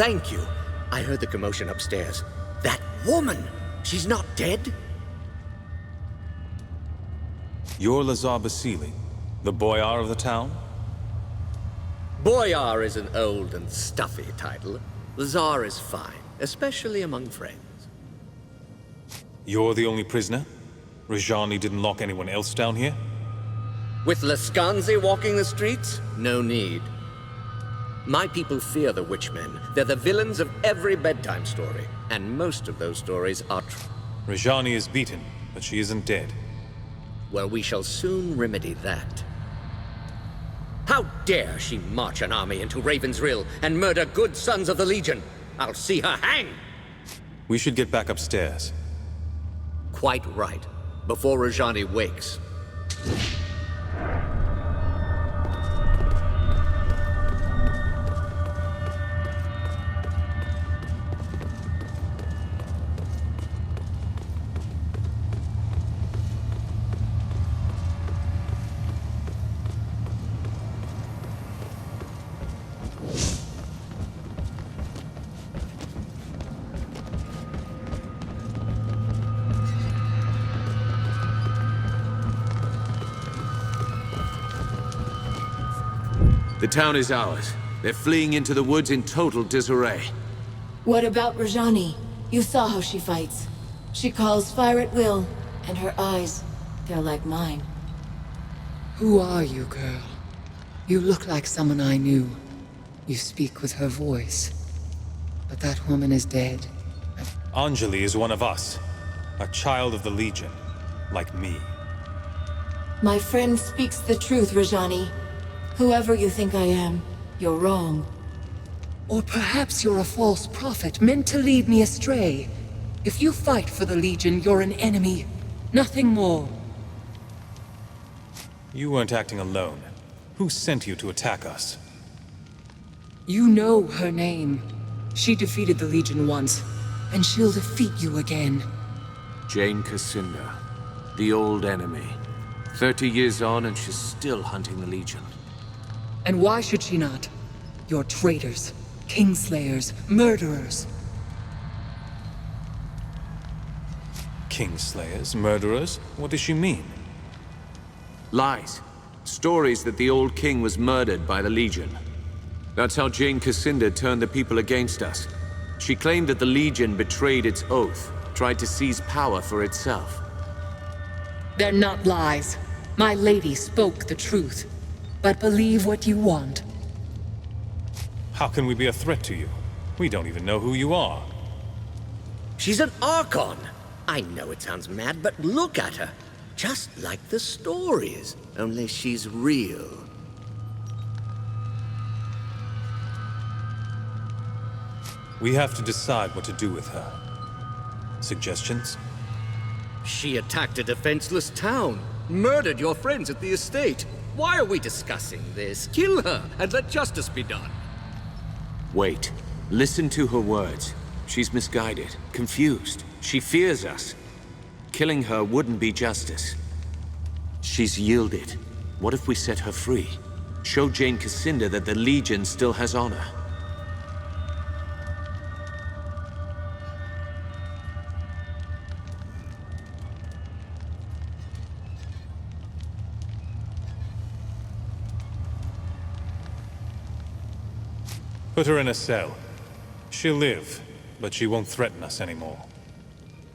thank you. I heard the commotion upstairs. That woman! She's not dead? You're Lazar Basili, the boyar of the town? Boyar is an old and stuffy title. Lazar is fine, especially among friends. You're the only prisoner? Rajani didn't lock anyone else down here? With Laskanzi walking the streets? No need. My people fear the Witchmen. They're the villains of every bedtime story. And most of those stories are true. Rajani is beaten, but she isn't dead. Well, we shall soon remedy that. How dare she march an army into Ravensrill and murder good sons of the Legion? I'll see her hang! We should get back upstairs. Quite right. Before Rajani wakes. The town is ours. They're fleeing into the woods in total disarray. What about Rajani? You saw how she fights. She calls fire at will, and her eyes, they're like mine. Who are you, girl? You look like someone I knew. You speak with her voice. But that woman is dead. Anjali is one of us. A child of the Legion. Like me. My friend speaks the truth, Rajani. Whoever you think I am, you're wrong. Or perhaps you're a false prophet meant to lead me astray. If you fight for the Legion, you're an enemy. Nothing more. You weren't acting alone. Who sent you to attack us? You know her name. She defeated the Legion once, and she'll defeat you again. Jane Cassinda, the old enemy. 30 years on and she's still hunting the Legion. And why should she not? You're traitors, kingslayers, murderers. Kingslayers? Murderers? What does she mean? Lies. Stories that the old king was murdered by the Legion. That's how Jane Cassinda turned the people against us. She claimed that the Legion betrayed its oath, tried to seize power for itself. They're not lies. My lady spoke the truth. But believe what you want. How can we be a threat to you? We don't even know who you are. She's an Archon! I know it sounds mad, but look at her. Just like the stories, only she's real. We have to decide what to do with her. Suggestions? She attacked a defenseless town, murdered your friends at the estate. Why are we discussing this? Kill her and let justice be done. Wait. Listen to her words. She's misguided, confused. She fears us. Killing her wouldn't be justice. She's yielded. What if we set her free? Show Jane Cassinda that the Legion still has honor. Put her in a cell. She'll live, but she won't threaten us anymore.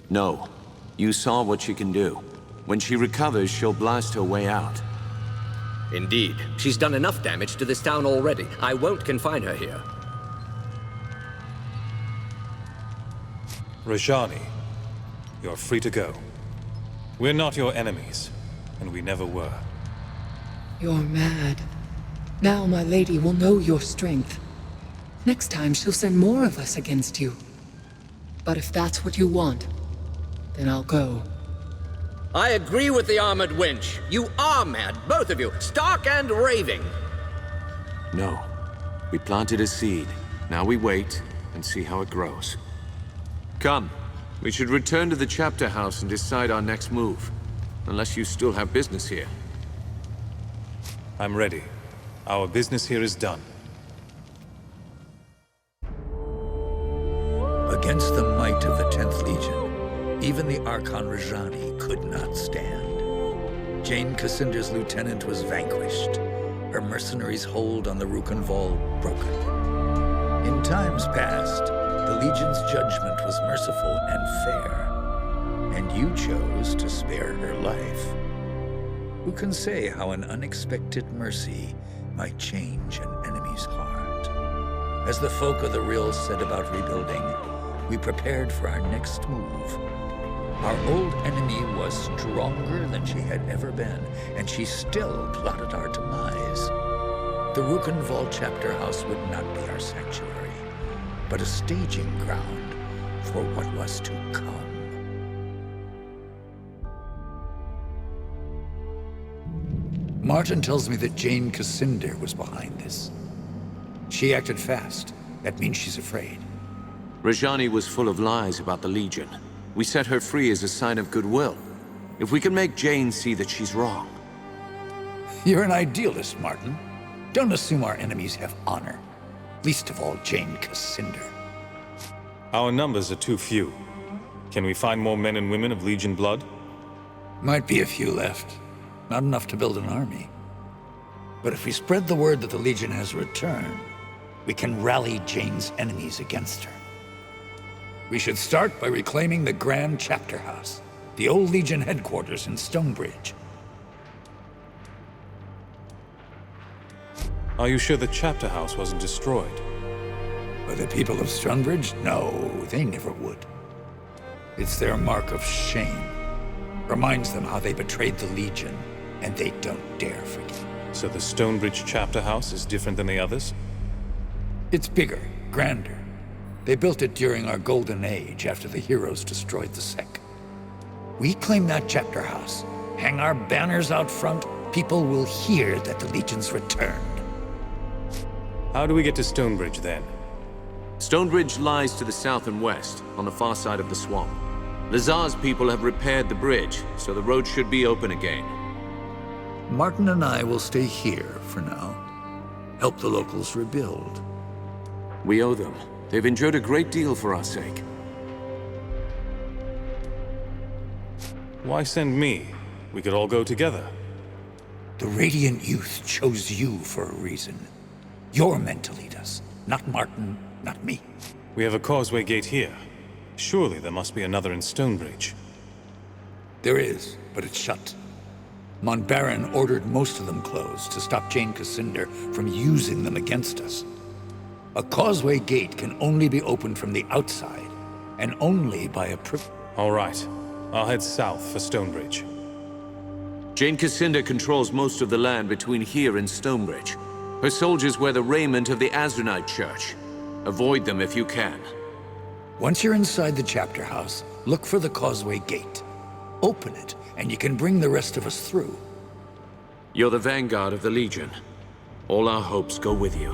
No. You saw what she can do. When she recovers, she'll blast her way out. Indeed. She's done enough damage to this town already. I won't confine her here. Rajani, you're free to go. We're not your enemies, and we never were. You're mad. Now my lady will know your strength. Next time she'll send more of us against you. But if that's what you want, then I'll go. I agree with the armored wench. You are mad, both of you, stark and raving. No. We planted a seed. Now we wait and see how it grows. Come. We should return to the chapter house and decide our next move. Unless you still have business here. I'm ready. Our business here is done. even the Archon Rajani could not stand. Jane Cassinder's lieutenant was vanquished, her mercenaries' hold on the Rukenval broken. In times past, the Legion's judgment was merciful and fair, and you chose to spare her life. Who can say how an unexpected mercy might change an enemy's heart? As the folk of the Rill said about rebuilding, we prepared for our next move. Our old enemy was stronger than she had ever been, and she still plotted our demise. The Rukenval chapter house would not be our sanctuary, but a staging ground for what was to come. Martin tells me that Jane Cassinder was behind this. She acted fast. That means she's afraid. Rajani was full of lies about the Legion. We set her free as a sign of goodwill. If we can make Jane see that she's wrong. You're an idealist, Martin. Don't assume our enemies have honor. Least of all, Jane Cassinder. Our numbers are too few. Can we find more men and women of Legion blood? Might be a few left. Not enough to build an army. But if we spread the word that the Legion has returned, we can rally Jane's enemies against her. We should start by reclaiming the Grand Chapter House, the old Legion headquarters in Stonebridge. Are you sure the chapter house wasn't destroyed? By the people of Stonebridge? No, they never would. It's their mark of shame. Reminds them how they betrayed the Legion, and they don't dare forget. So the Stonebridge chapter house is different than the others? It's bigger, grander. They built it during our golden age after the heroes destroyed the Sec. We claim that chapter house, hang our banners out front, people will hear that the Legion's returned. How do we get to Stonebridge then? Stonebridge lies to the south and west, on the far side of the swamp. Lazar's people have repaired the bridge, so the road should be open again. Martin and I will stay here for now. Help the locals rebuild. We owe them. They've endured a great deal for our sake. Why send me? We could all go together. The Radiant Youth chose you for a reason. You're meant to lead us, not Martin, not me. We have a causeway gate here. Surely there must be another in Stonebridge. There is, but it's shut. Baron ordered most of them closed to stop Jane Cassinder from using them against us. A causeway gate can only be opened from the outside, and only by a All right. I'll head south for Stonebridge. Jane Cassinder controls most of the land between here and Stonebridge. Her soldiers wear the raiment of the Azranite Church. Avoid them if you can. Once you're inside the chapter house, look for the causeway gate. Open it, and you can bring the rest of us through. You're the vanguard of the Legion. All our hopes go with you.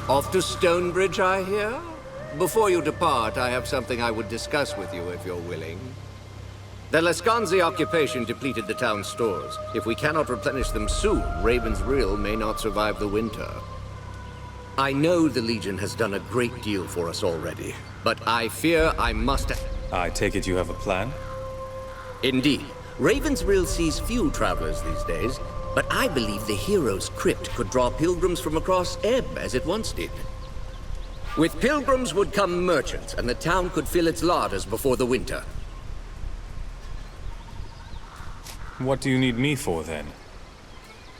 Off to Stonebridge, I hear? Before you depart, I have something I would discuss with you if you're willing. The Lascanzi occupation depleted the town's stores. If we cannot replenish them soon, Raven's Rill may not survive the winter. I know the Legion has done a great deal for us already, but I fear I must... I take it you have a plan? Indeed. Raven's Rill sees few travelers these days, but I believe the hero's crypt could draw pilgrims from across Ebb as it once did. With pilgrims would come merchants, and the town could fill its larders before the winter. What do you need me for, then?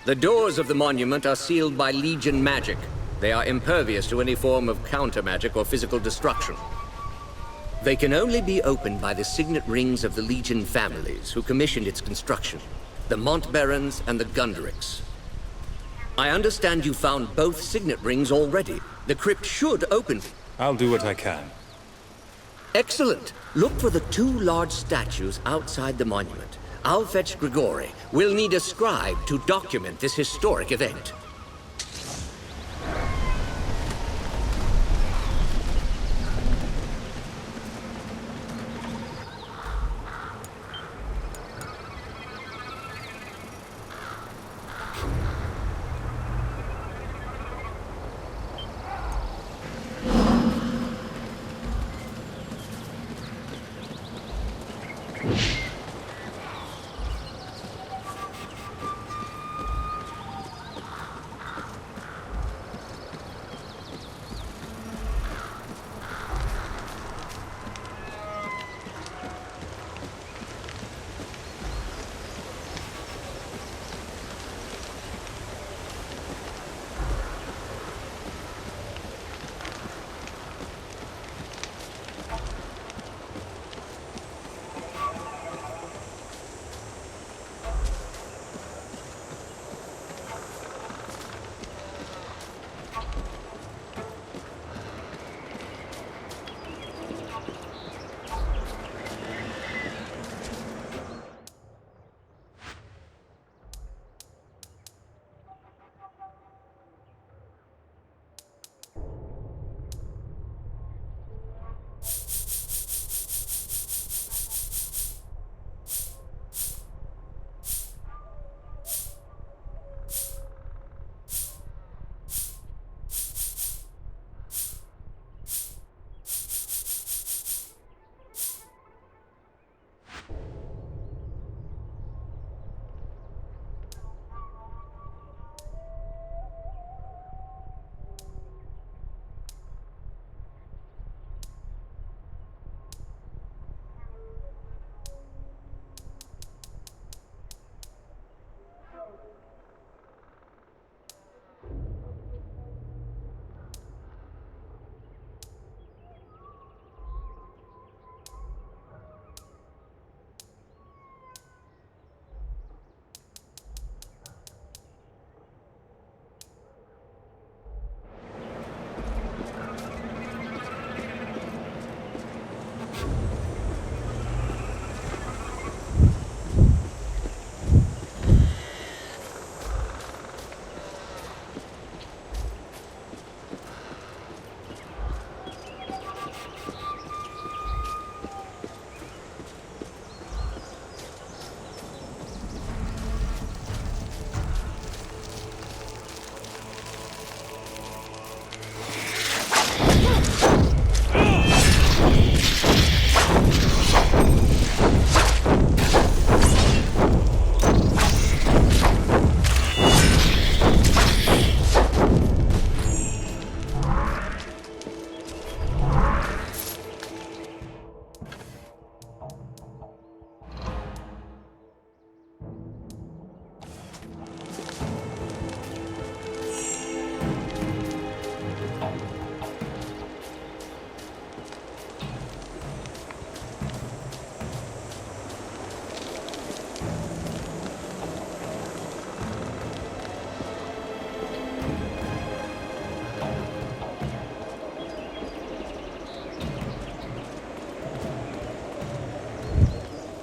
The doors of the monument are sealed by Legion magic. They are impervious to any form of counter-magic or physical destruction. They can only be opened by the signet rings of the Legion families who commissioned its construction. The Montbarons and the Gundricks. I understand you found both signet rings already. The crypt should open. I'll do what I can. Excellent. Look for the two large statues outside the monument. I'll fetch Grigori. We'll need a scribe to document this historic event.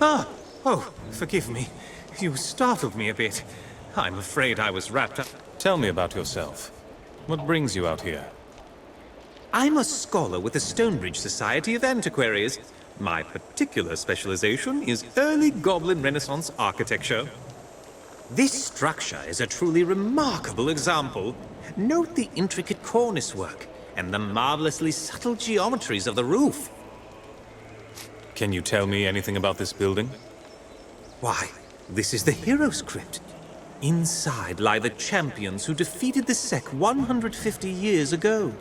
Ah! Oh, forgive me. You startled me a bit. I'm afraid I was wrapped up. Tell me about yourself. What brings you out here? I'm a scholar with the Stonebridge Society of Antiquaries. My particular specialization is early Goblin Renaissance architecture. This structure is a truly remarkable example. Note the intricate cornice work and the marvelously subtle geometries of the roof. Can you tell me anything about this building? Why, this is the Hero's Crypt. Inside lie the champions who defeated the Sec 150 years ago.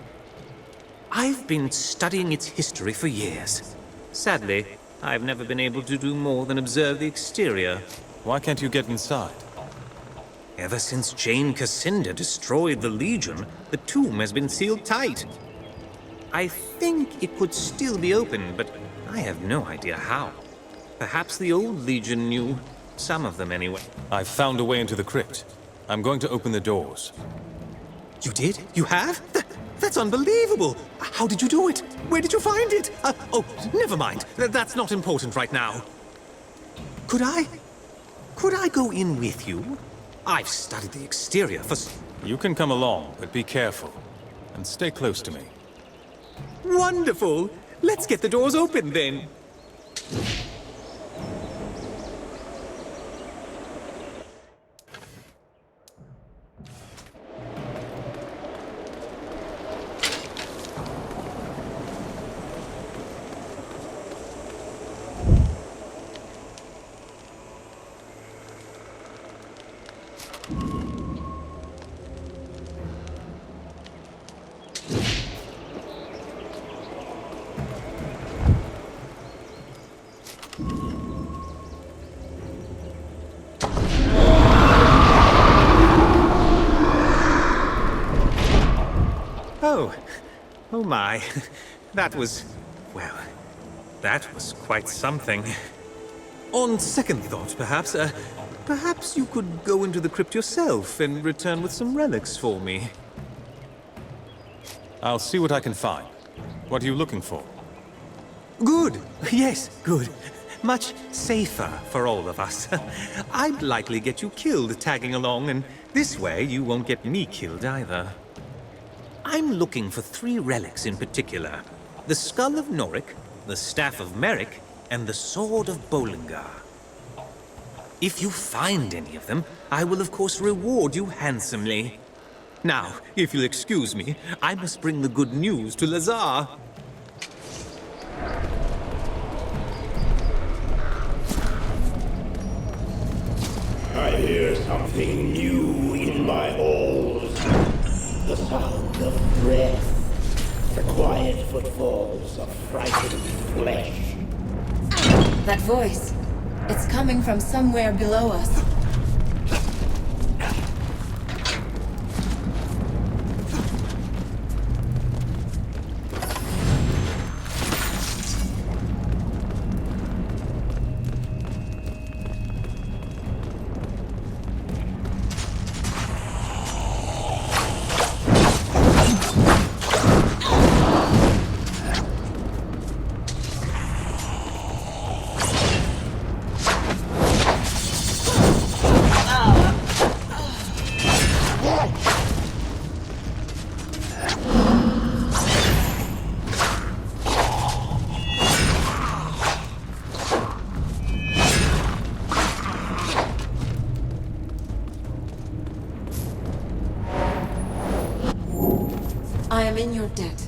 I've been studying its history for years. Sadly, I've never been able to do more than observe the exterior. Why can't you get inside? Ever since Jane Cassinda destroyed the Legion, the tomb has been sealed tight. I think it could still be open, but I have no idea how. Perhaps the old Legion knew. Some of them, anyway. I've found a way into the crypt. I'm going to open the doors. You did? You have? That's unbelievable! How did you do it? Where did you find it? Oh, never mind. That's not important right now. Could I Could I go in with you? I've studied the exterior for... You can come along, but be careful. And stay close to me. Wonderful! Let's get the doors open, then. Oh my. That was... well, that was quite something. On second thought, perhaps, perhaps you could go into the crypt yourself and return with some relics for me. I'll see what I can find. What are you looking for? Good. Yes, good. Much safer for all of us. I'd likely get you killed tagging along, and this way you won't get me killed either. I'm looking for 3 relics in particular. The Skull of Noric, the Staff of Merrick, and the Sword of Bollingar. If you find any of them, I will of course reward you handsomely. Now, if you'll excuse me, I must bring the good news to Lazar. I hear something new in my halls. The sound of breath. The quiet footfalls of frightened flesh. That voice. It's coming from somewhere below us. I am in your debt.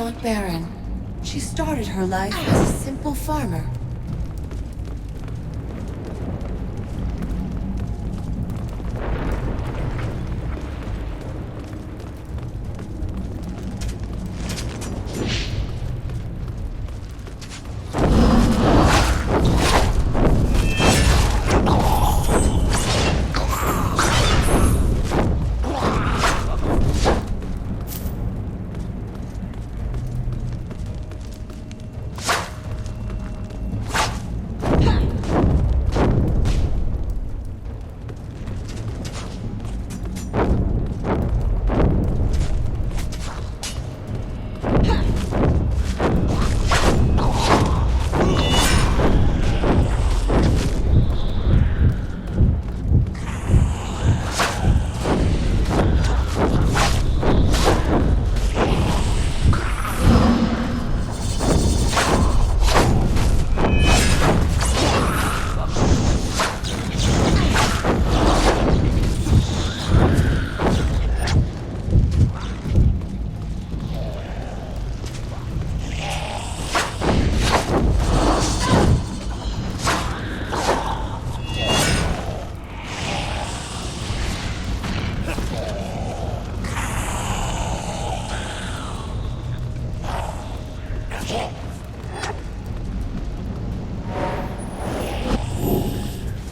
not barren. She started her life as a simple farmer.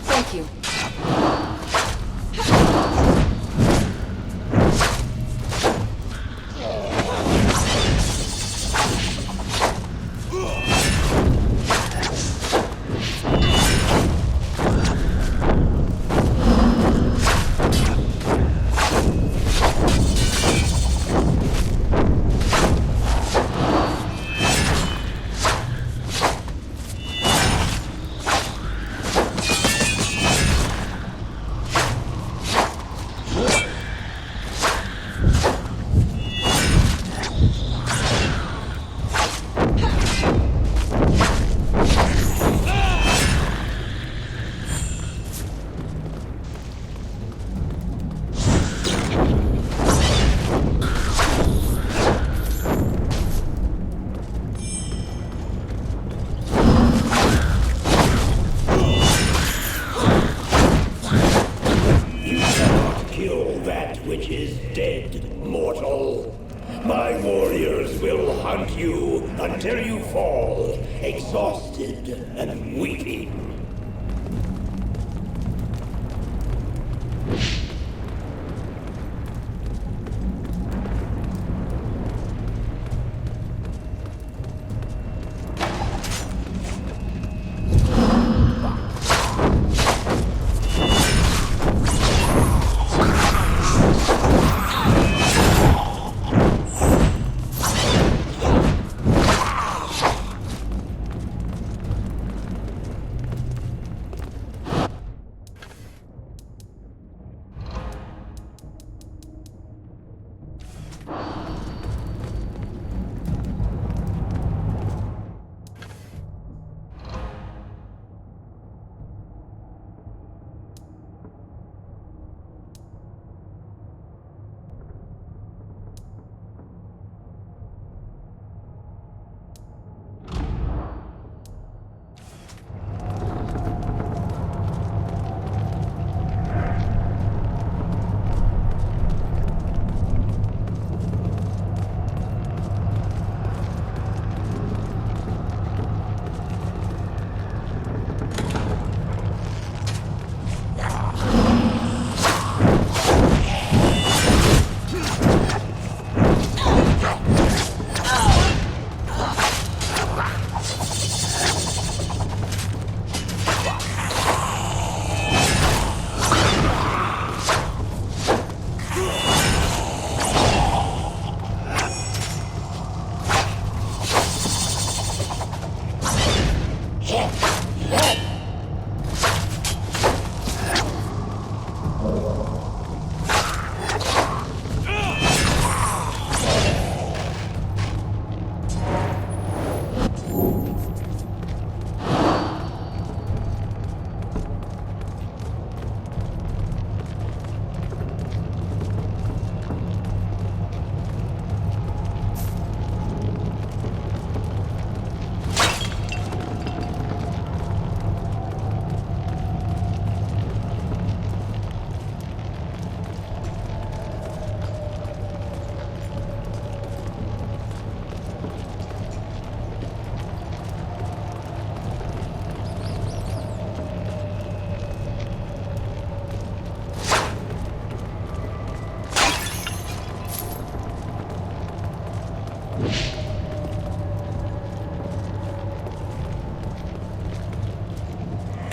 Thank you. Until you fall, exhausted and weeping.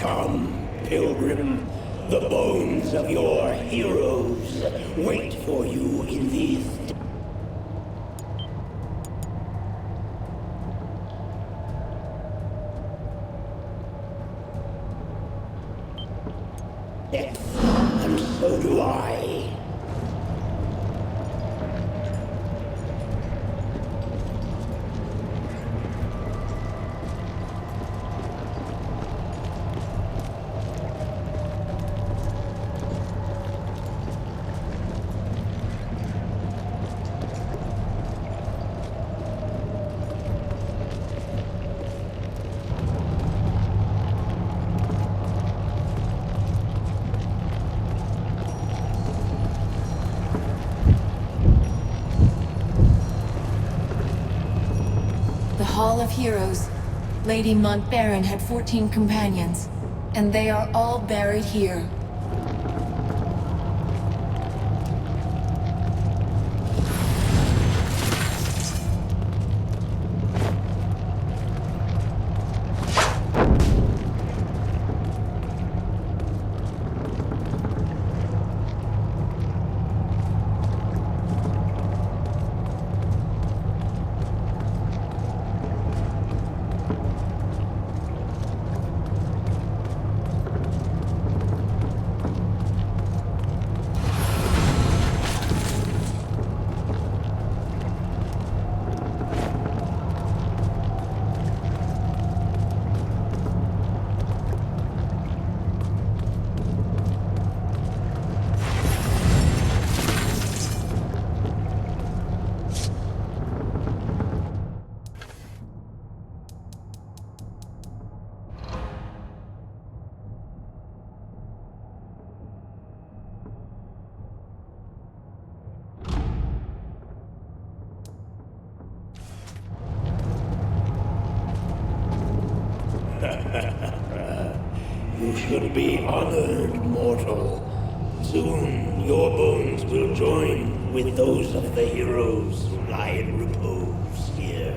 Come, pilgrim. The bones of your heroes wait for you in these depths, and so do I. Hall of Heroes. Lady Montbaron had 14 companions, and they are all buried here. You should be honored, mortal. Soon your bones will join with those of the heroes who lie in repose here.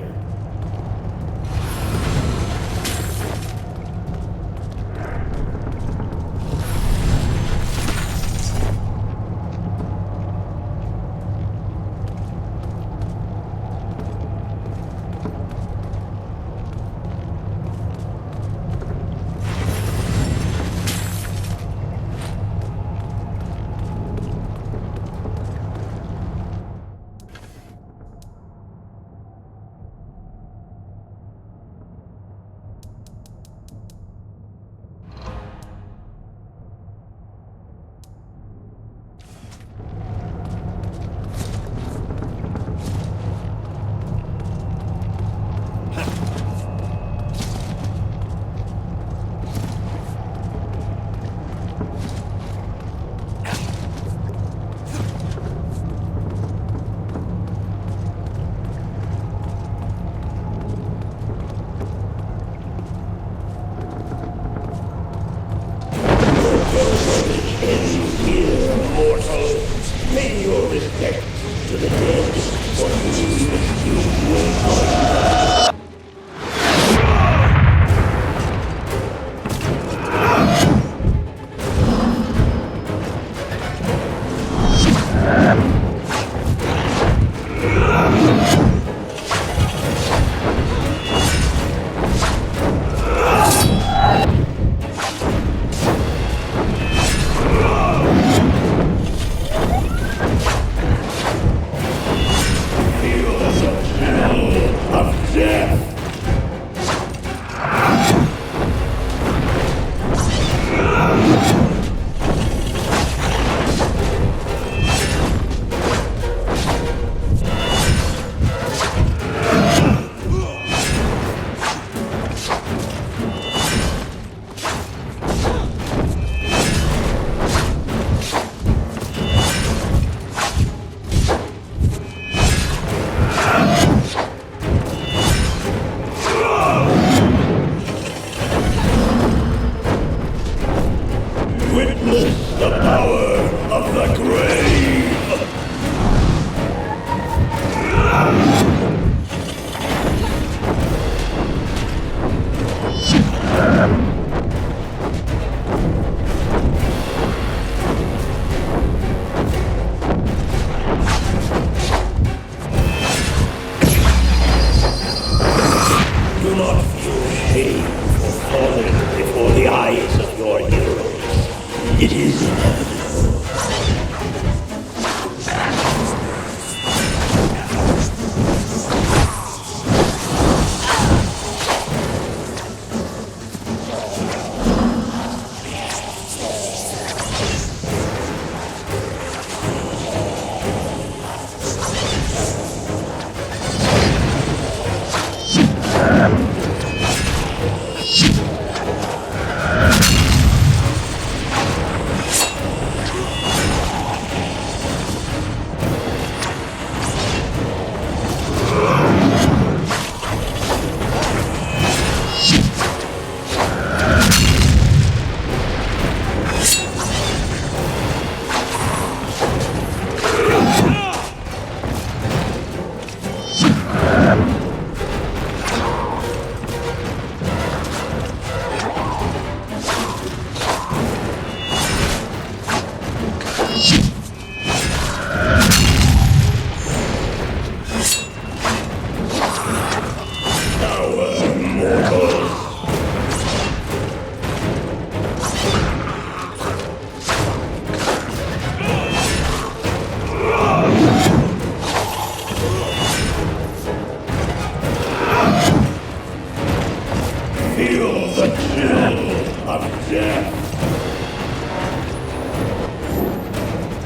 It is inevitable.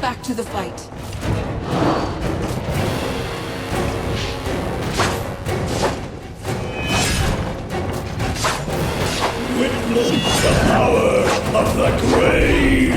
Back to the fight. Witness the power of the grave!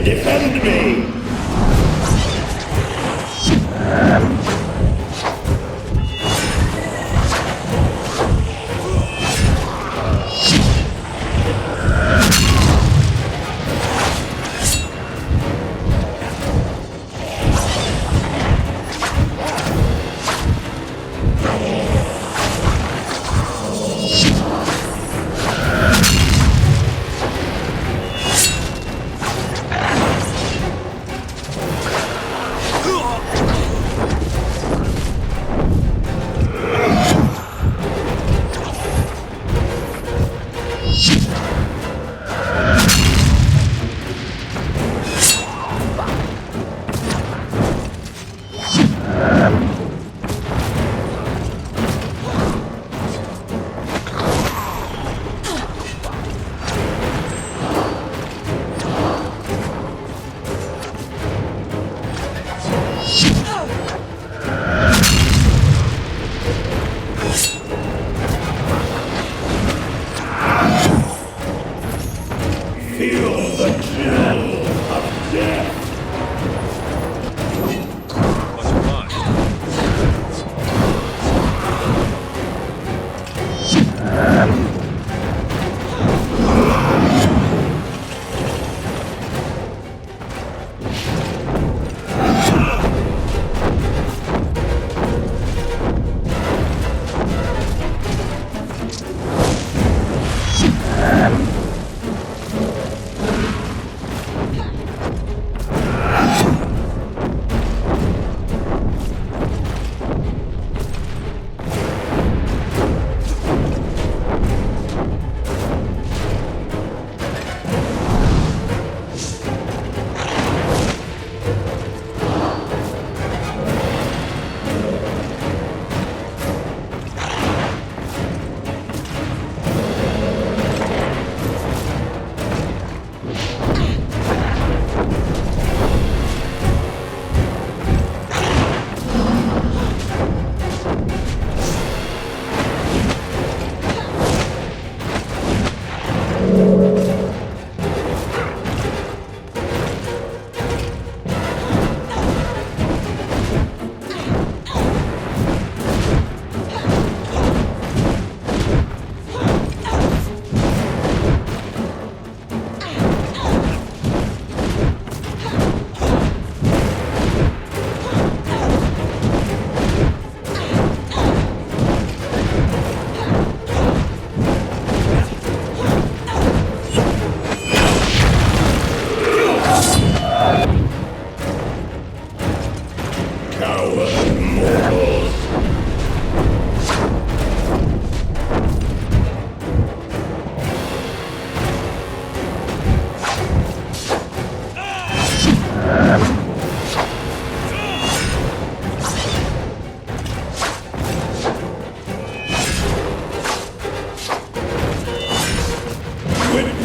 Defend me!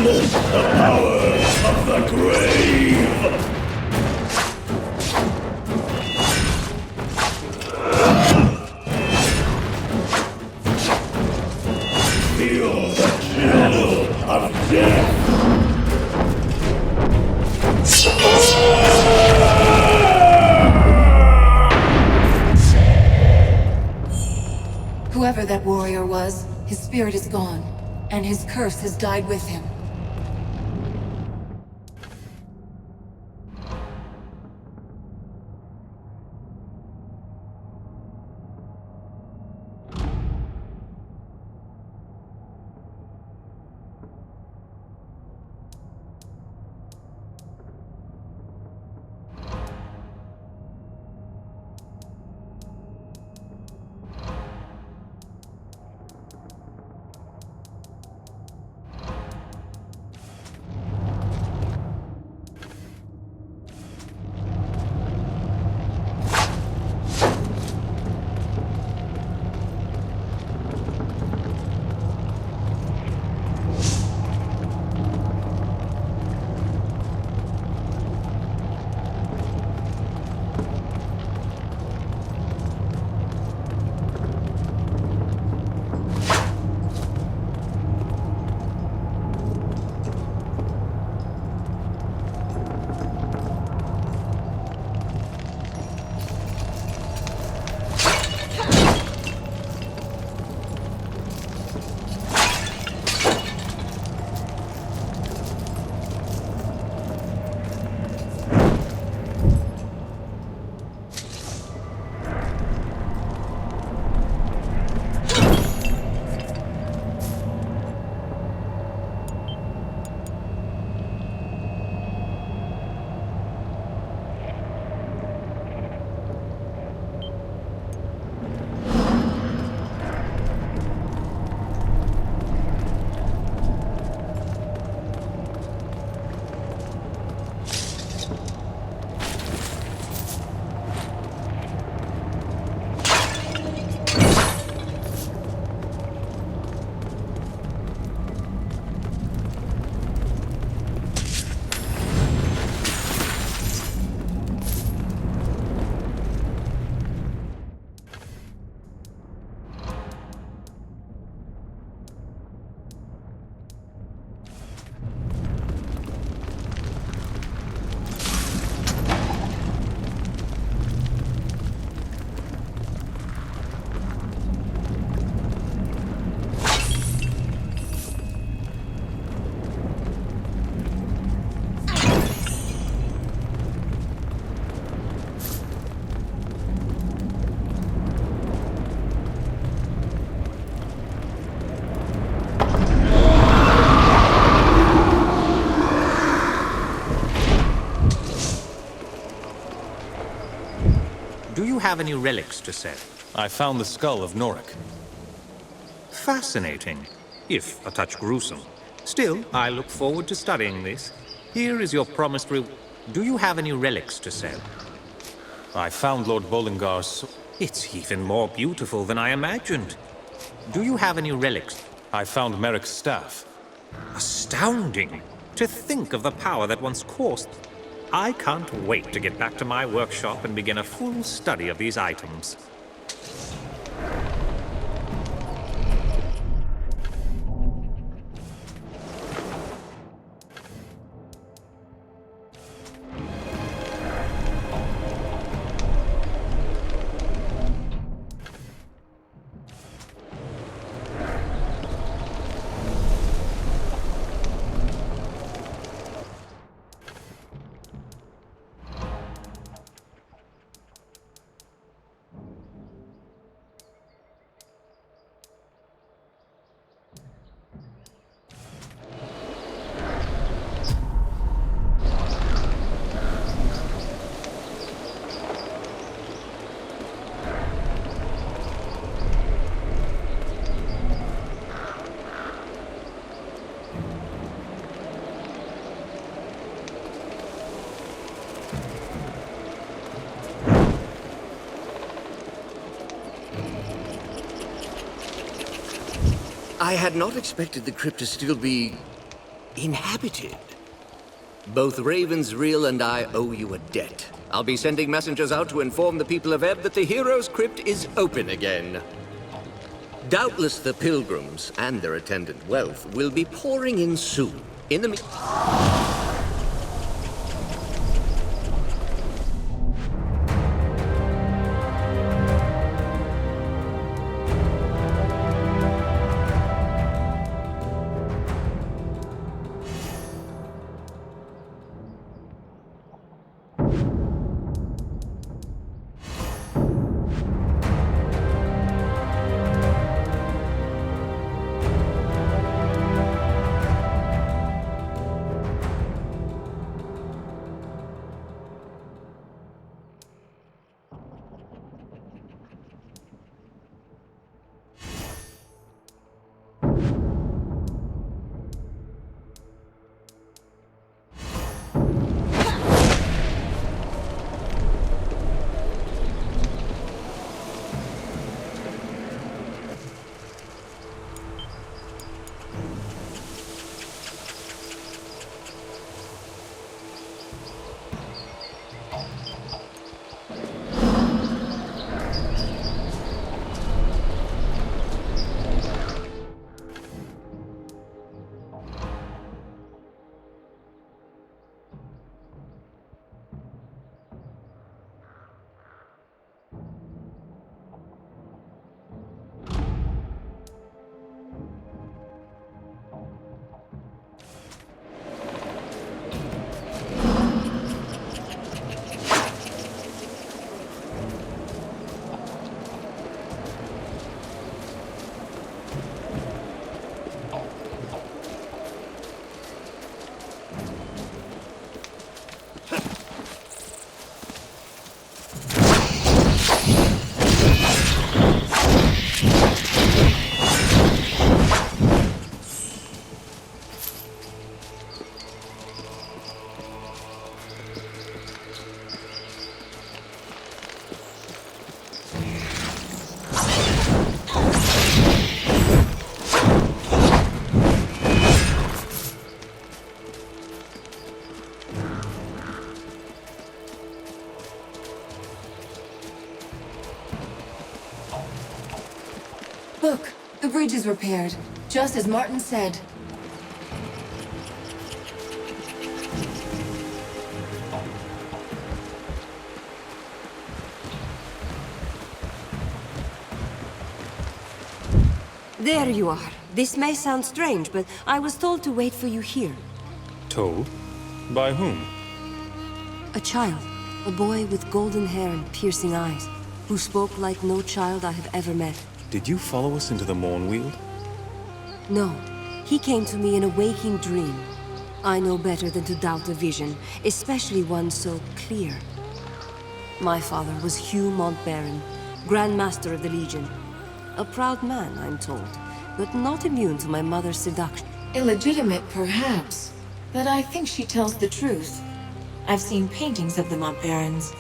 Witness the power of the grave! Feel the chill of death! Whoever that warrior was, his spirit is gone, and his curse has died with him. Do you have any relics to sell? I found the skull of Norik. Fascinating, if a touch gruesome. Still, I look forward to studying this. Here is your promised Do you have any relics to sell? I found Lord Bollingar's... It's even more beautiful than I imagined. Do you have any relics? I found Merrick's staff. Astounding! To think of the power that once coursed. I can't wait to get back to my workshop and begin a full study of these items. I had not expected the crypt to still be inhabited. Both Ravensreel and I owe you a debt. I'll be sending messengers out to inform the people of Ebb that the Hero's Crypt is open again. Doubtless the pilgrims and their attendant wealth will be pouring in soon. In the Look, the bridge is repaired, just as Martin said. There you are. This may sound strange, but I was told to wait for you here. Told? By whom? A child. A boy with golden hair and piercing eyes, who spoke like no child I have ever met. Did you follow us into the Mornweald? No. He came to me in a waking dream. I know better than to doubt a vision, especially one so clear. My father was Hugh Montbaron, Grand Master of the Legion. A proud man, I'm told, but not immune to my mother's seduction. Illegitimate, perhaps, but I think she tells the truth. I've seen paintings of the Montbarons,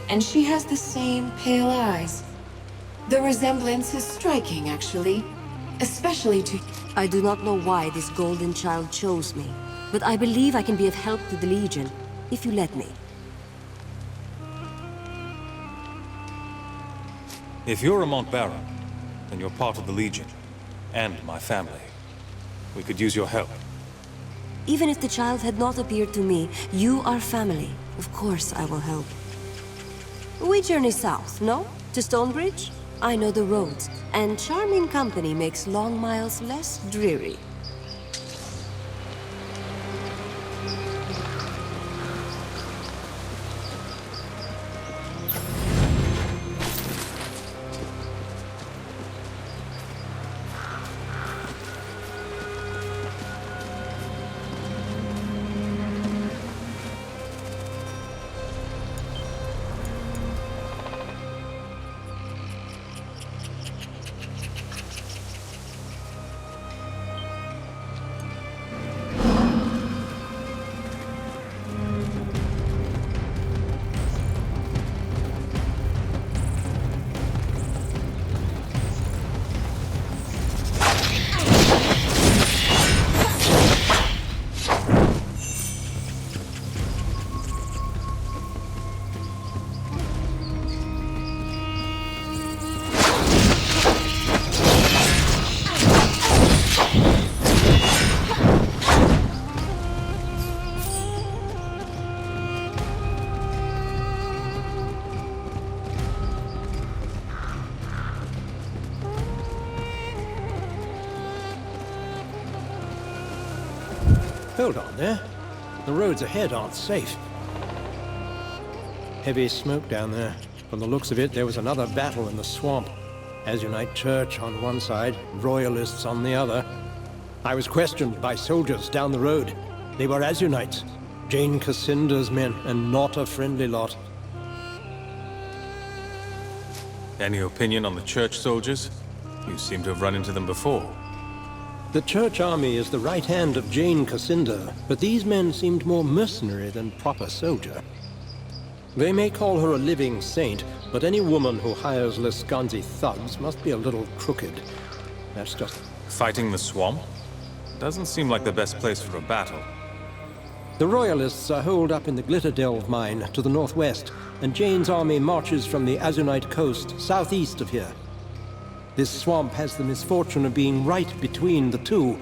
and she has the same pale eyes. The resemblance is striking, actually, especially to... I do not know why this golden child chose me, but I believe I can be of help to the Legion, if you let me. If you're a Montbaron, then you're part of the Legion, and my family. We could use your help. Even if the child had not appeared to me, you are family. Of course I will help. We journey south, no? To Stonebridge? I know the roads, and charming company makes long miles less dreary. Hold on there. The roads ahead aren't safe. Heavy smoke down there. From the looks of it, there was another battle in the swamp. Azunite Church on one side, Royalists on the other. I was questioned by soldiers down the road. They were Azunites, Jane Cassinda's men, and not a friendly lot. Any opinion on the church soldiers? You seem to have run into them before. The church army is the right hand of Jane Cassinda, but these men seemed more mercenary than proper soldier. They may call her a living saint, but any woman who hires Lescanzi thugs must be a little crooked. That's just... Fighting the swamp? Doesn't seem like the best place for a battle. The Royalists are holed up in the Glitterdelve mine to the northwest, and Jane's army marches from the Azunite coast southeast of here. This swamp has the misfortune of being right between the two.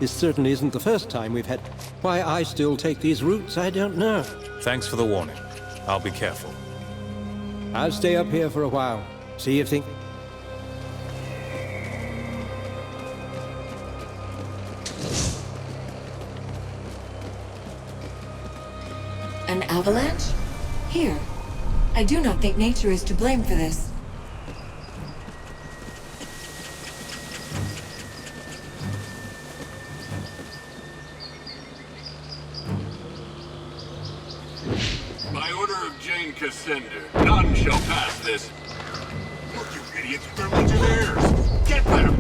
This certainly isn't the first time we've had... Why I still take these routes, I don't know. Thanks for the warning. I'll be careful. I'll stay up here for a while. See if things... An avalanche? Here. I do not think nature is to blame for this. By order of Jane Cassinda, none shall pass this. Look, you idiots, privilege is theirs. Get them!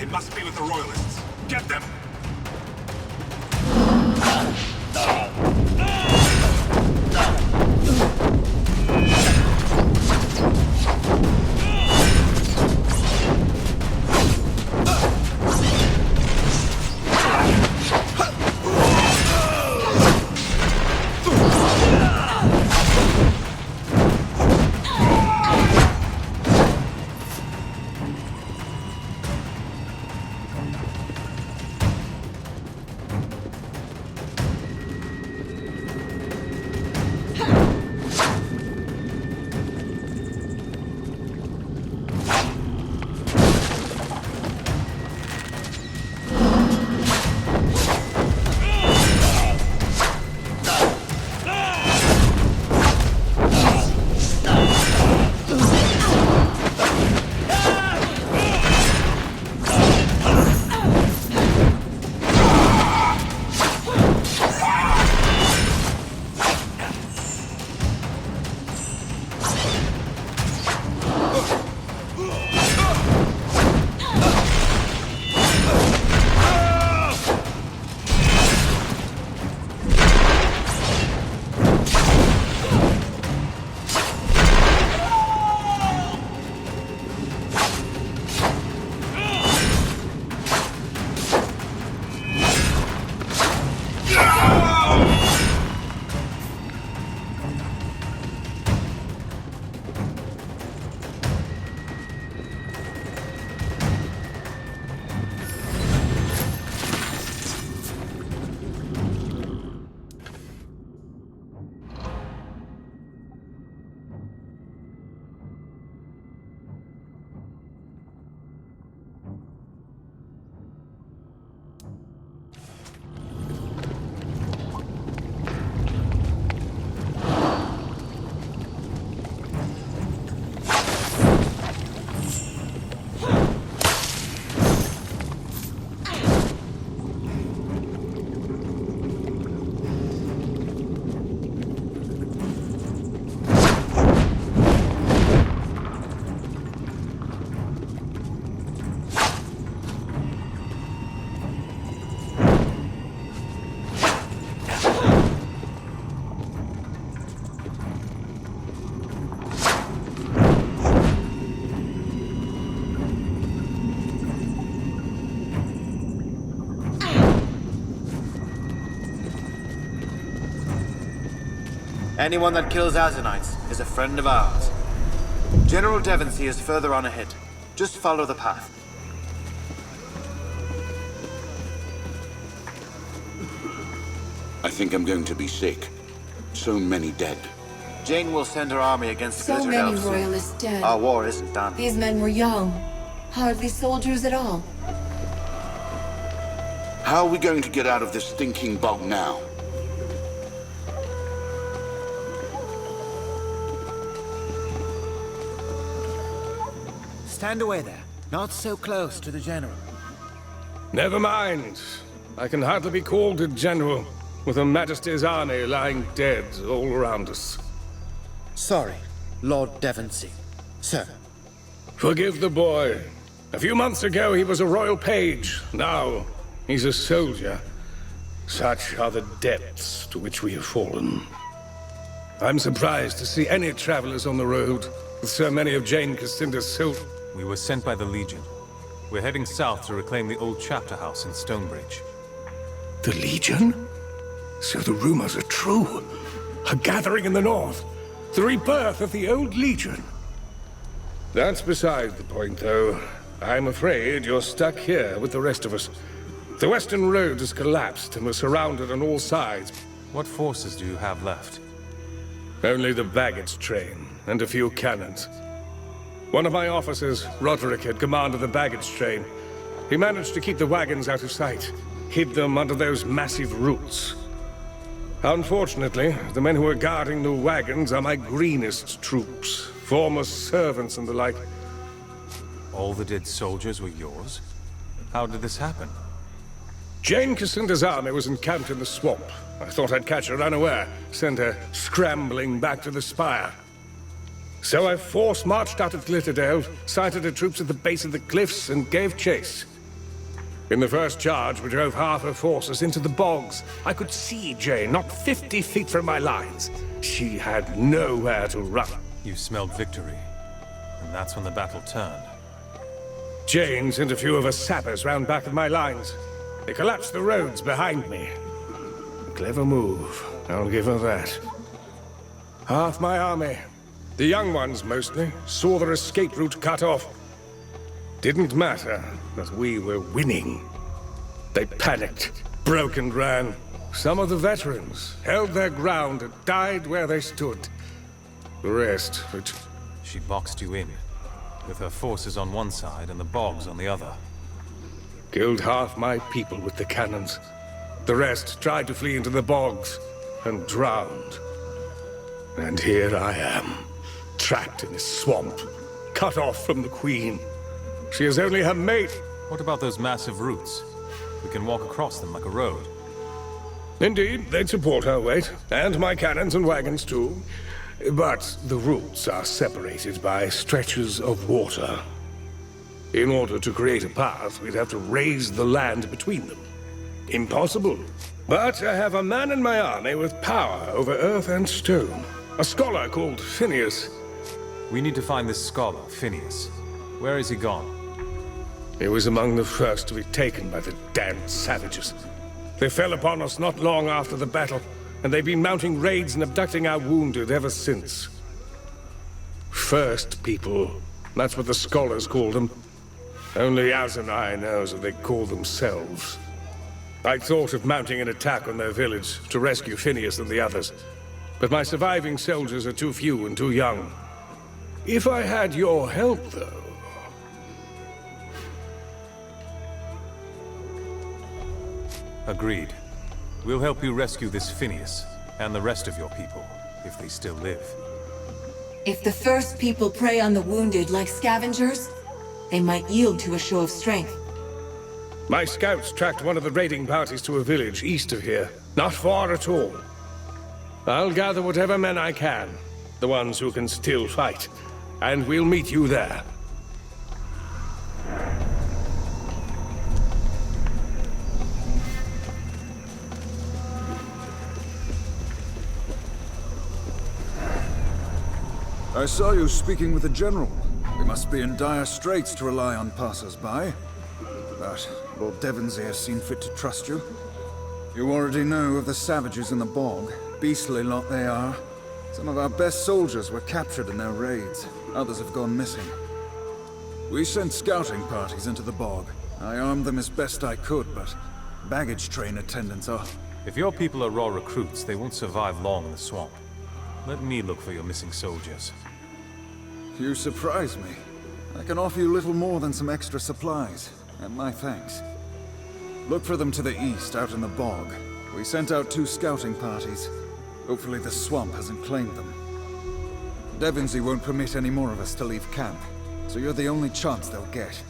They must be with the Royalists. Get them! Anyone that kills Azanites is a friend of ours. General Devonsey is further on ahead. Just follow the path. I think I'm going to be sick. So many dead. Jane will send her army against the So Glitter many Elves soon. royalists dead. Our war isn't done. These men were young. Hardly soldiers at all. How are we going to get out of this stinking bog now? stand away there. Not so close to the General. Never mind. I can hardly be called a general, with Her Majesty's army lying dead all around us. Sorry, Lord Devonsey. Sir. Forgive the boy. A few months ago he was a royal page. Now he's a soldier. Such are the depths to which we have fallen. I'm surprised to see any travelers on the road with so many of Jane Cassinder's soldiers. We were sent by the Legion. We're heading south to reclaim the old chapter house in Stonebridge. The Legion? So the rumors are true. A gathering in the north. The rebirth of the old Legion. That's beside the point, though. I'm afraid you're stuck here with the rest of us. The western road has collapsed and we're surrounded on all sides. What forces do you have left? Only the baggage train and a few cannons. One of my officers, Roderick, had command of the baggage train. He managed to keep the wagons out of sight, hid them under those massive roots. Unfortunately, the men who are guarding the wagons are my greenest troops, former servants and the like. All the dead soldiers were yours? How did this happen? Jane Cassinder's army was encamped in the swamp. I thought I'd catch her unaware, send her scrambling back to the spire. So I force-marched out of Glitterdale, sighted her troops at the base of the cliffs, and gave chase. In the first charge, we drove half her forces into the bogs. I could see Jane, not 50 feet from my lines. She had nowhere to run. You smelled victory, and that's when the battle turned. Jane sent a few of her sappers round back of my lines. They collapsed the roads behind me. A clever move, I'll give her that. Half my army, the young ones mostly, saw their escape route cut off. Didn't matter that we were winning. They panicked, broke and ran. Some of the veterans held their ground and died where they stood. The rest, which... She boxed you in, with her forces on one side and the bogs on the other. Killed half my people with the cannons. The rest tried to flee into the bogs and drowned. And here I am, trapped in this swamp, cut off from the Queen. She has only her mate. What about those massive roots? We can walk across them like a road. Indeed, they'd support her weight, and my cannons and wagons too. But the roots are separated by stretches of water. In order to create a path, we'd have to raise the land between them. Impossible. But I have a man in my army with power over earth and stone. A scholar called Phineas. We need to find this scholar, Phineas. Where is he gone? He was among the first to be taken by the damned savages. They fell upon us not long after the battle, and they've been mounting raids and abducting our wounded ever since. First people, that's what the scholars called them. Only Azanai knows what they call themselves. I thought of mounting an attack on their village to rescue Phineas and the others, but my surviving soldiers are too few and too young. If I had your help, though... Agreed. We'll help you rescue this Phineas, and the rest of your people, if they still live. If the first people prey on the wounded like scavengers, they might yield to a show of strength. My scouts tracked one of the raiding parties to a village east of here. Not far at all. I'll gather whatever men I can, the ones who can still fight, and we'll meet you there. I saw you speaking with the General. We must be in dire straits to rely on passers-by. But Lord Devonsey has seen fit to trust you. You already know of the savages in the bog. Beastly lot they are. Some of our best soldiers were captured in their raids. Others have gone missing. We sent scouting parties into the bog. I armed them as best I could, but baggage train attendants are... If your people are raw recruits, they won't survive long in the swamp. Let me look for your missing soldiers. You surprise me. I can offer you little more than some extra supplies, and my thanks. Look for them to the east, out in the bog. We sent out 2 scouting parties. Hopefully the swamp hasn't claimed them. Devonsey won't permit any more of us to leave camp. So you're the only chance they'll get.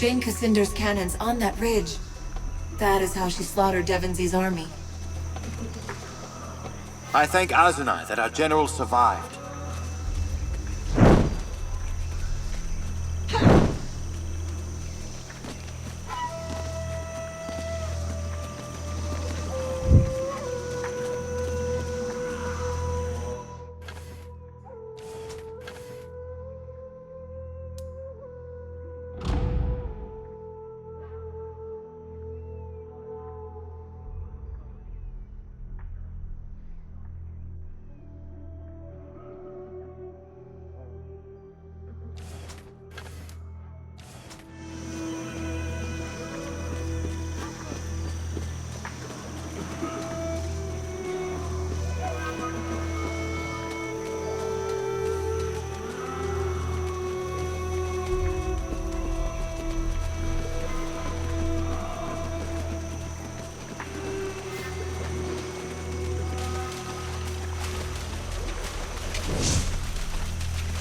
Jane Cassinder's cannons on that ridge. That is how she slaughtered Devonsy's army. I thank Azunai that our general survived.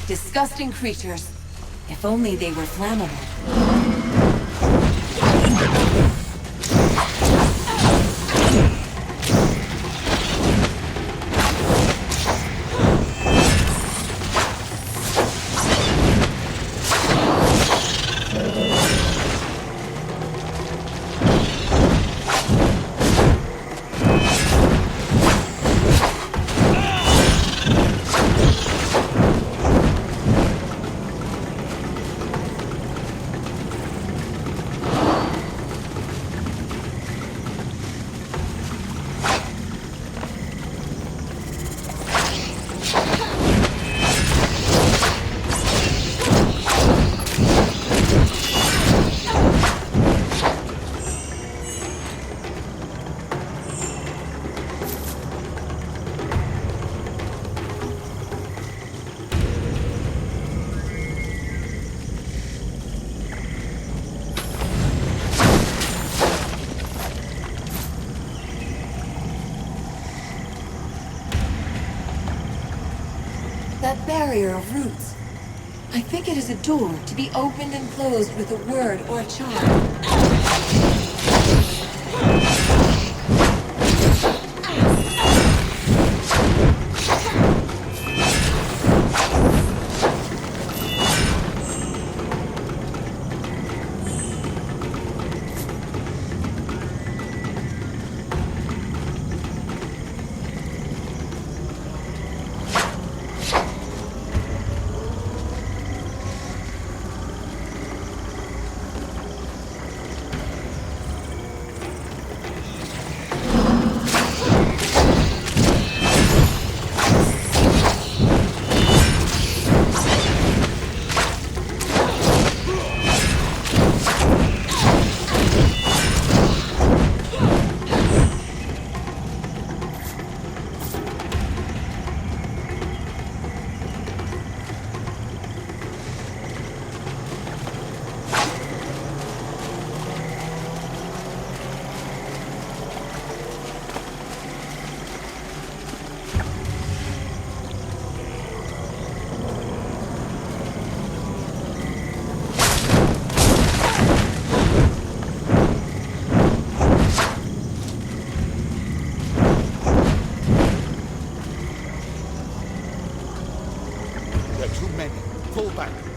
Disgusting creatures. If only they were flammable. That barrier of roots. I think it is a door to be opened and closed with a word or a charm.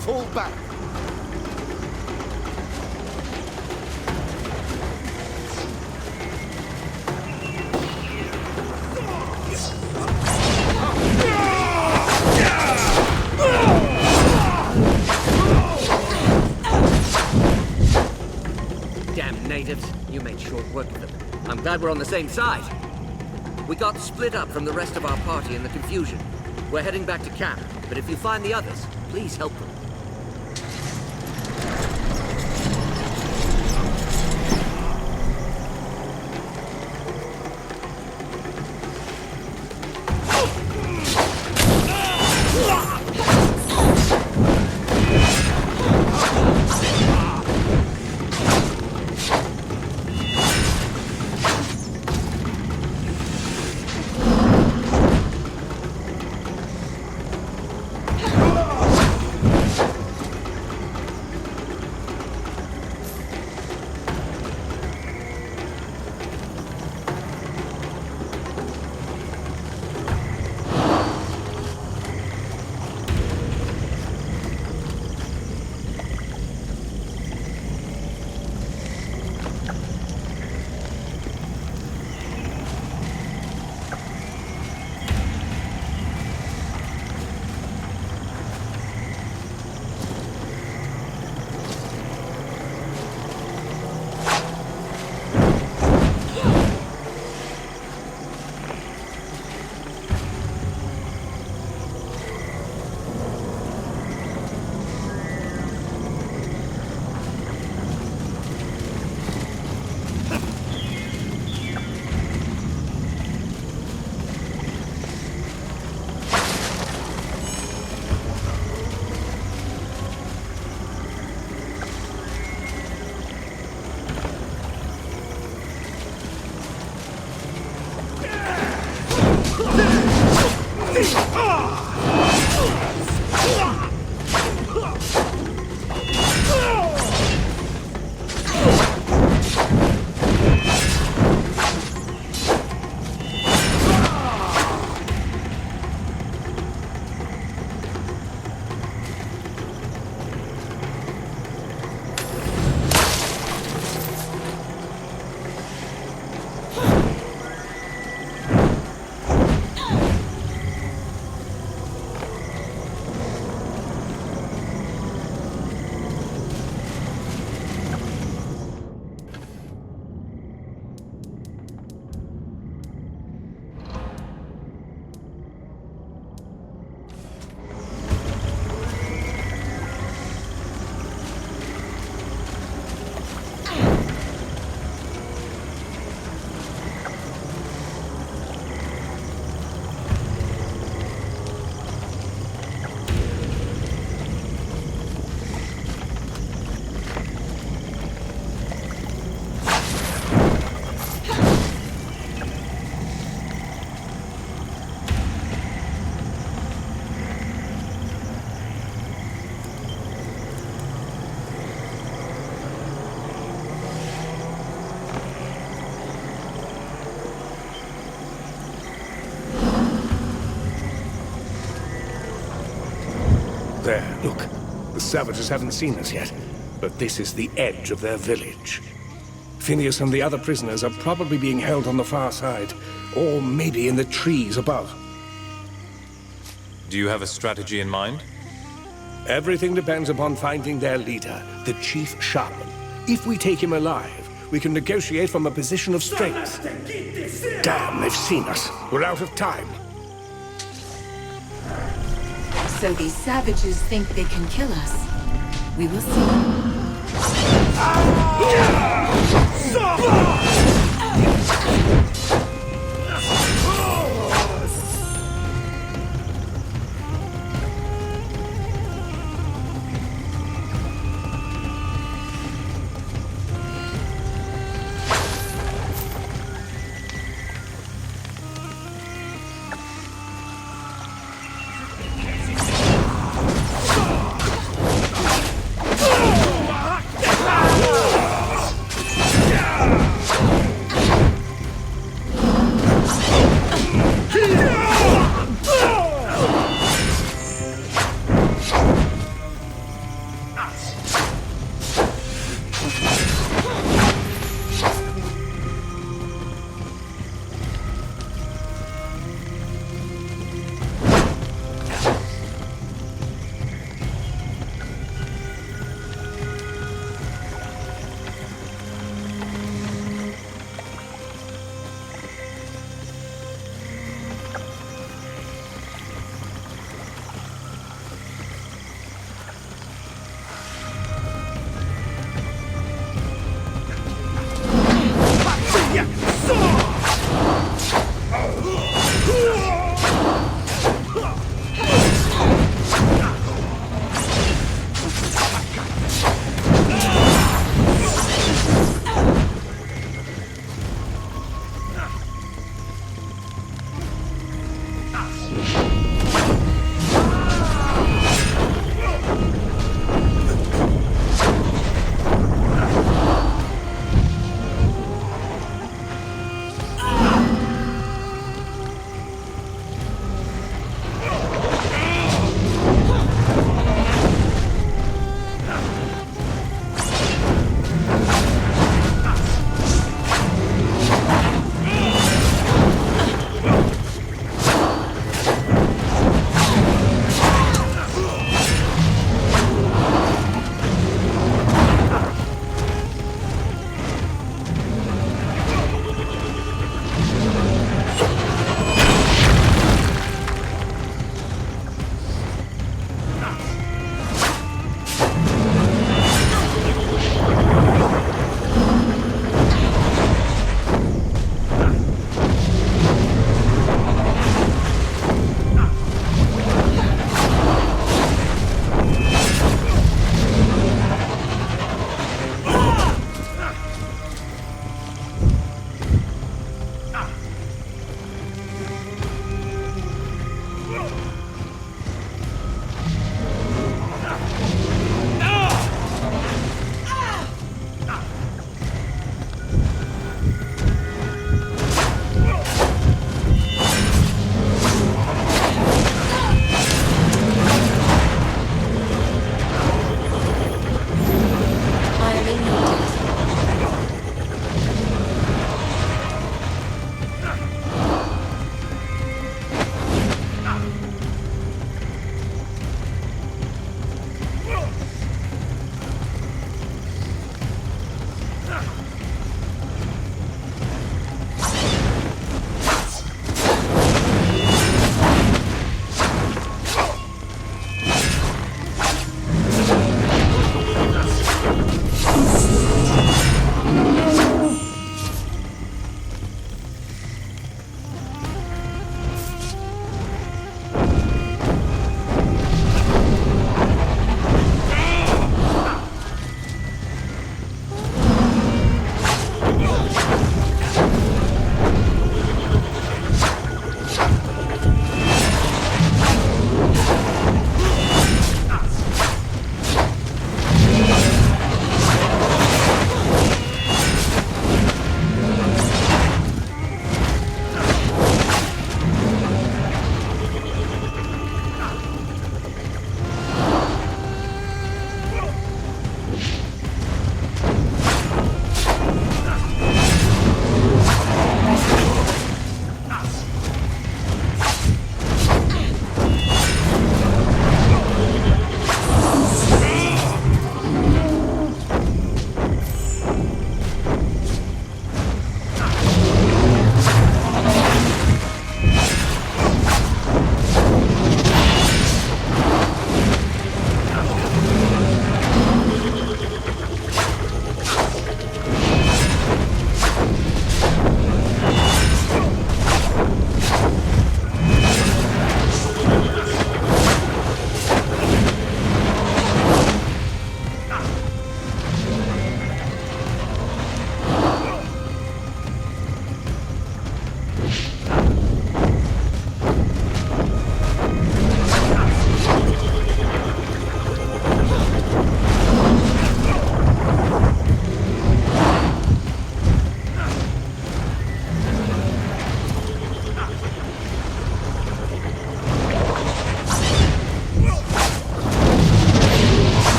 Fall back! Damn natives. You made short work of them. I'm glad we're on the same side. We got split up from the rest of our party in the confusion. We're heading back to camp, but if you find the others, please help them. There, look. The savages haven't seen us yet, but this is the edge of their village. Phineas and the other prisoners are probably being held on the far side, or maybe in the trees above. Do you have a strategy in mind? Everything depends upon finding their leader, the Chief Shaman. If we take him alive, we can negotiate from a position of strength. Damn, they've seen us. We're out of time. So these savages think they can kill us. We will see.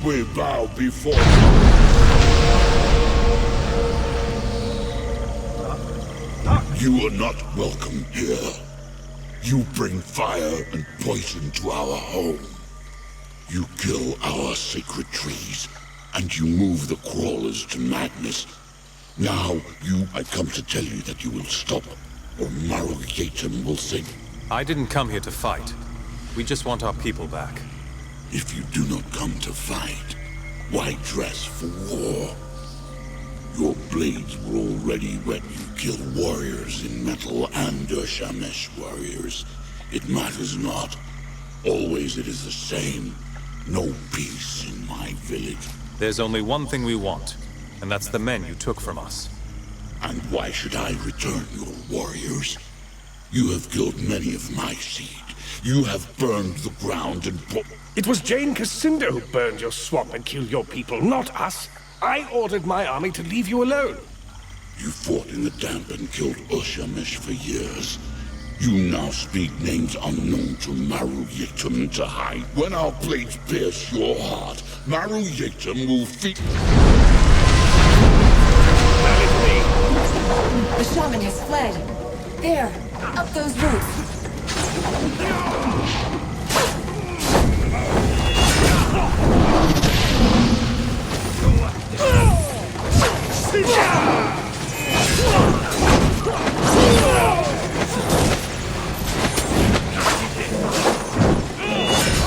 will bow before you. You are not welcome here. You bring fire and poison to our home. You kill our sacred trees, and you move the crawlers to madness. Now, I come to tell you that you will stop, or Maru Yatum will sing. I didn't come here to fight. We just want our people back. If you do not come to fight, why dress for war? Your blades were already when you killed warriors in metal and Urshamesh warriors. It matters not. Always it is the same. No peace in my village. There's only one thing we want, and that's the men you took from us. And why should I return your warriors? You have killed many of my seed. You have burned the ground and It was Jane Cassinda who burned your swamp and killed your people, not us. I ordered my army to leave you alone. You fought in the damp and killed Urshamesh for years. You now speak names unknown to Maru Yatum to hide. When our blades pierce your heart, Maru Yatum will feed... The shaman has fled. There, up those roots.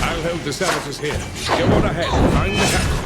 I'll hold the saboteurs here. Go on ahead, find the captain.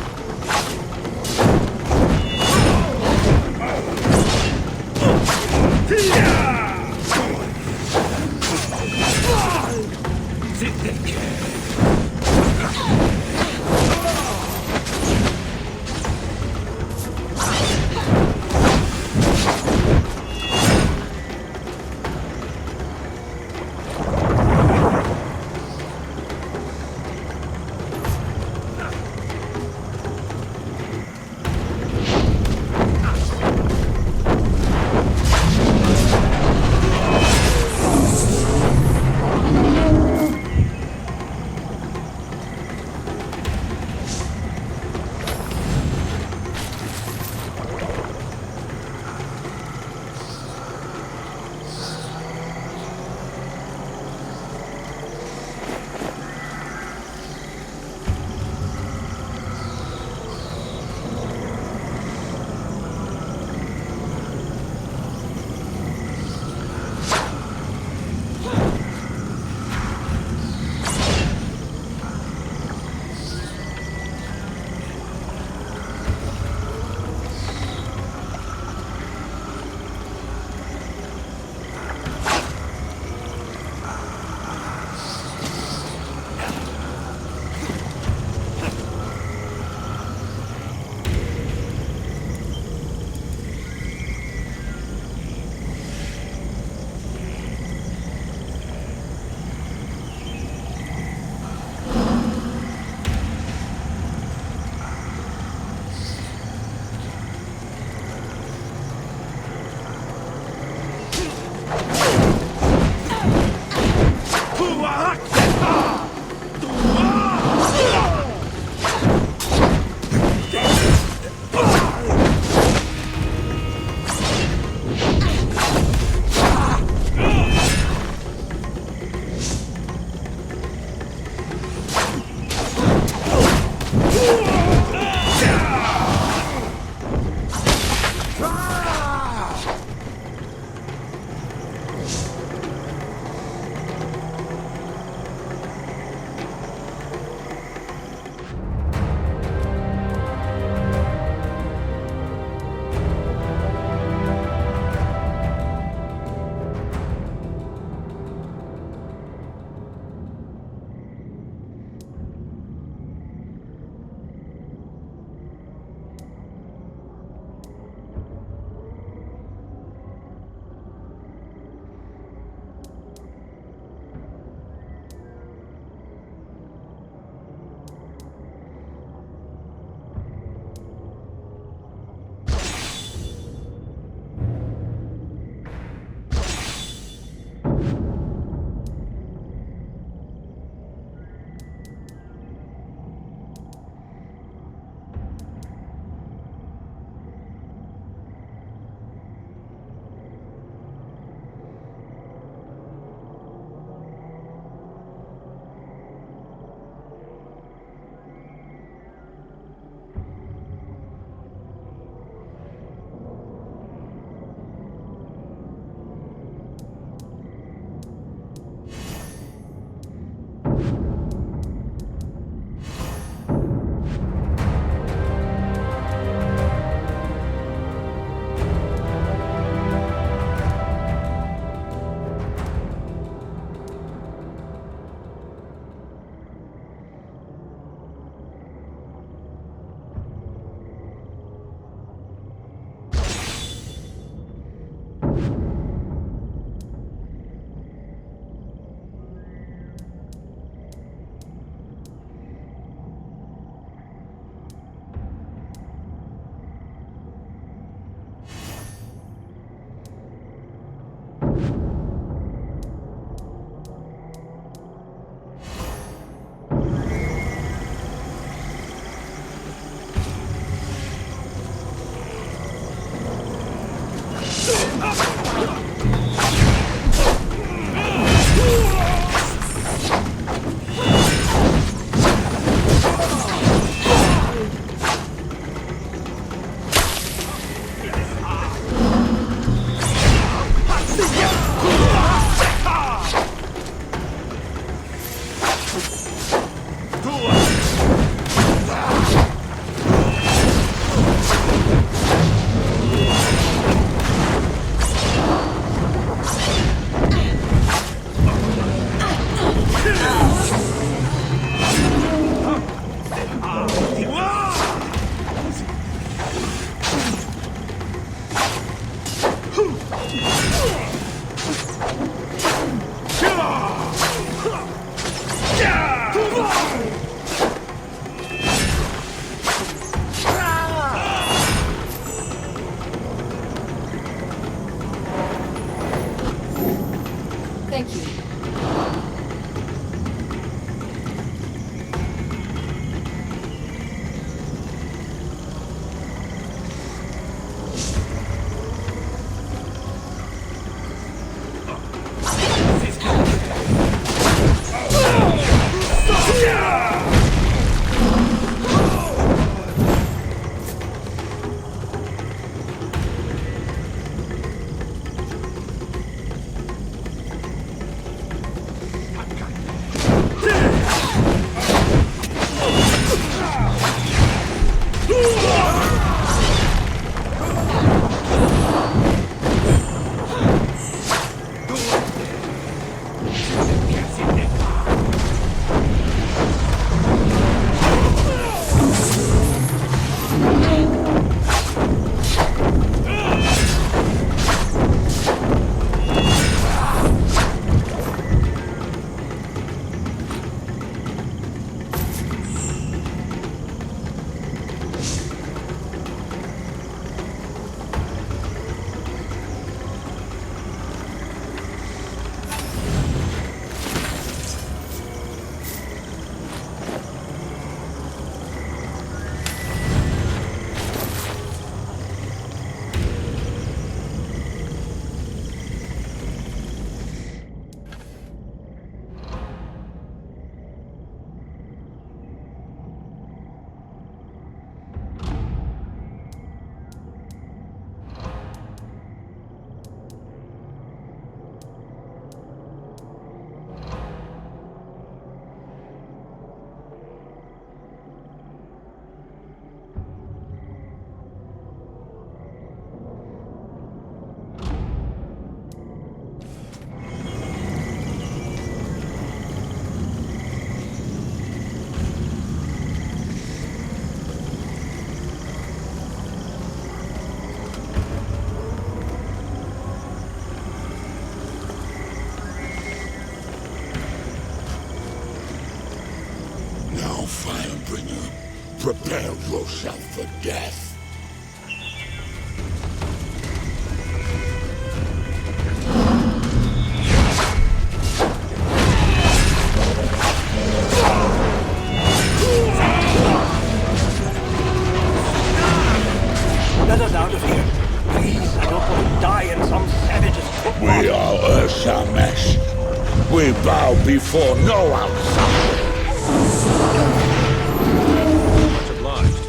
Thank you. Firebringer, prepare yourself for death. Let us out of here. Please, I don't want to die in some savage's cook. We are Ursa Mesh. We bow before no outsider. Much obliged.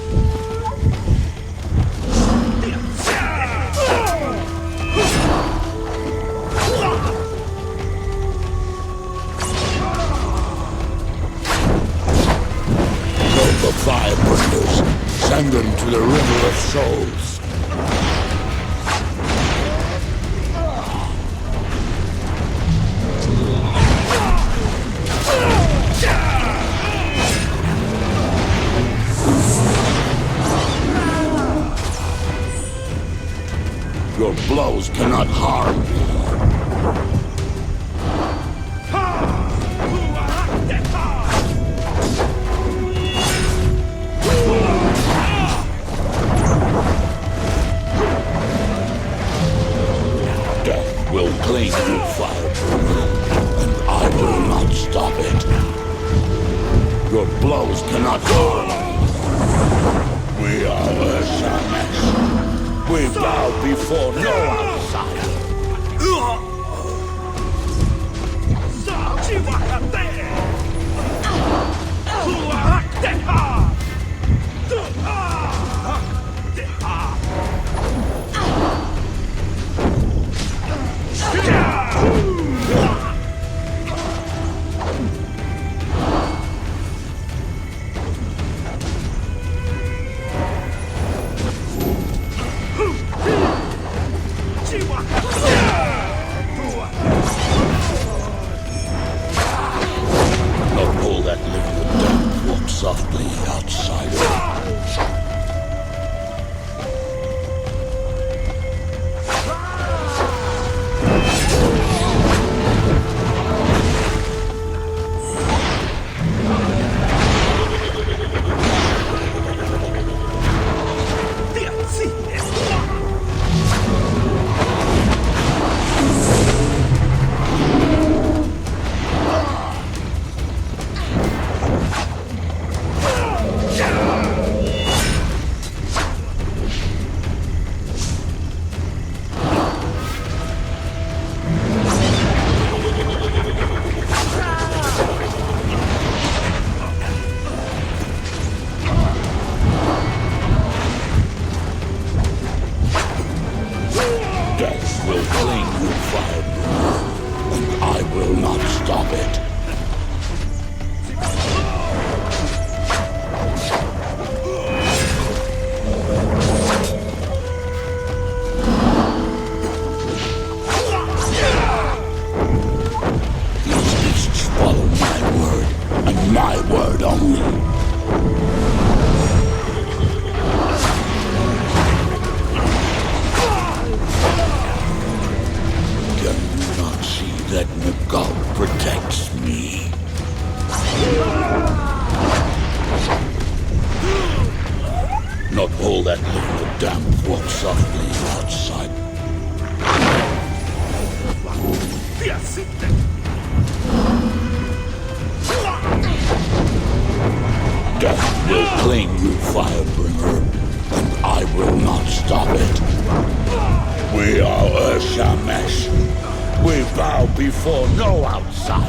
Kill the Firebringers. Send them to the River of Souls. Your blows cannot harm me. Death will cling to Firebringer, and I will not stop it. Your blows cannot harm me. We are Ursa Mesh. We bow before no outsider. Uphold that liquid death. Walk softly, outsider. will claim you, Firebringer, and I will not stop it. These beasts follow my word, and my word only. That McGall protects me. Not all that liquid damp walk softly outside. Death will claim you, Firebringer, and I will not stop it. We are Urshamesh. We bow before no outsider.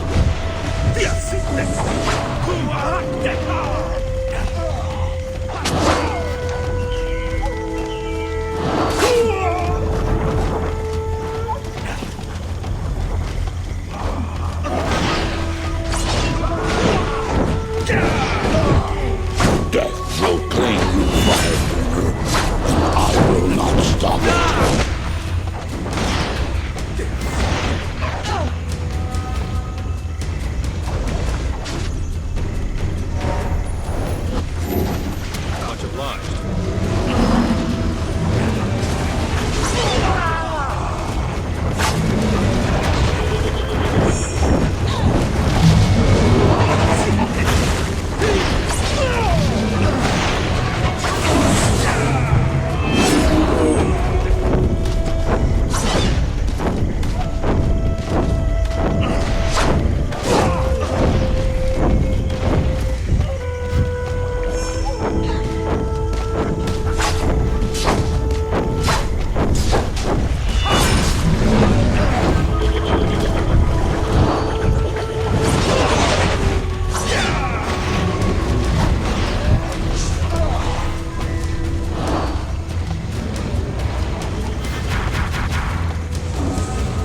Death will claim you, Firebringer, and I will not stop it.